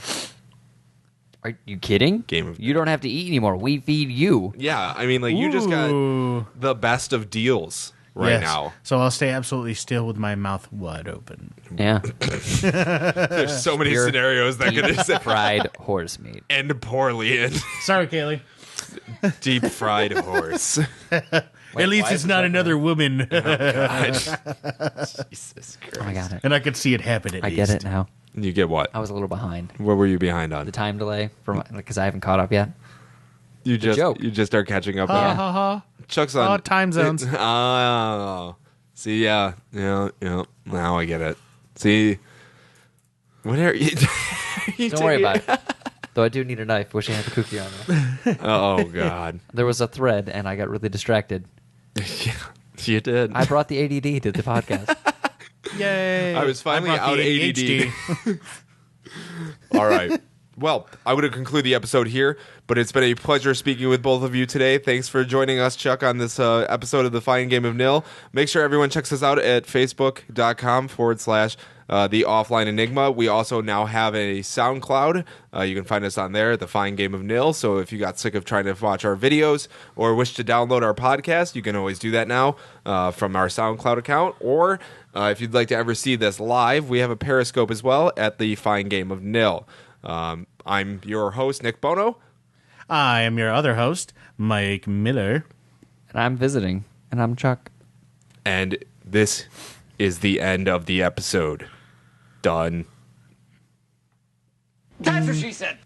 Are you kidding? Game of- You don't have to eat anymore. We feed you. Yeah, I mean, like you just got Ooh. the best of deals right Yes. now. So I'll stay absolutely still with my mouth wide open. Yeah. There's so many Pure scenarios that could just Fried horse meat. end poorly in Sorry, Kaylee. deep fried horse. At least why it's is not that another woman. Jesus Christ. Oh, I got it. And I could see it happen at I least. get it now. You get what? I was a little behind. What were you behind on? The time delay from because I haven't caught up yet. You joke. just start catching up. Ha now. ha ha. Chuck's on Oh, time zones. Oh, see, yeah. Now I get it. See, whatever. Don't worry about it. Though I do need a knife. Wishing I had the cookie on me. Oh God. There was a thread, and I got really distracted. Yeah, you did. I brought the ADD to the podcast. Yay. I was finally brought out the ADD. All right. Well, I'm going to conclude the episode here, but it's been a pleasure speaking with both of you today. Thanks for joining us, Chuck, on this episode of The Fine Game of Nil. Make sure everyone checks us out at facebook.com/The Offline Enigma. We also now have a SoundCloud. You can find us on there at The Fine Game of Nil. So if you got sick of trying to watch our videos or wish to download our podcast, you can always do that now from our SoundCloud account. Or if you'd like to ever see this live, we have a Periscope as well at The Fine Game of Nil. I'm your host, Nick Bono. I am your other host, Mike Miller. And I'm visiting, and I'm Chuck. And this is the end of the episode. Done. That's what she said.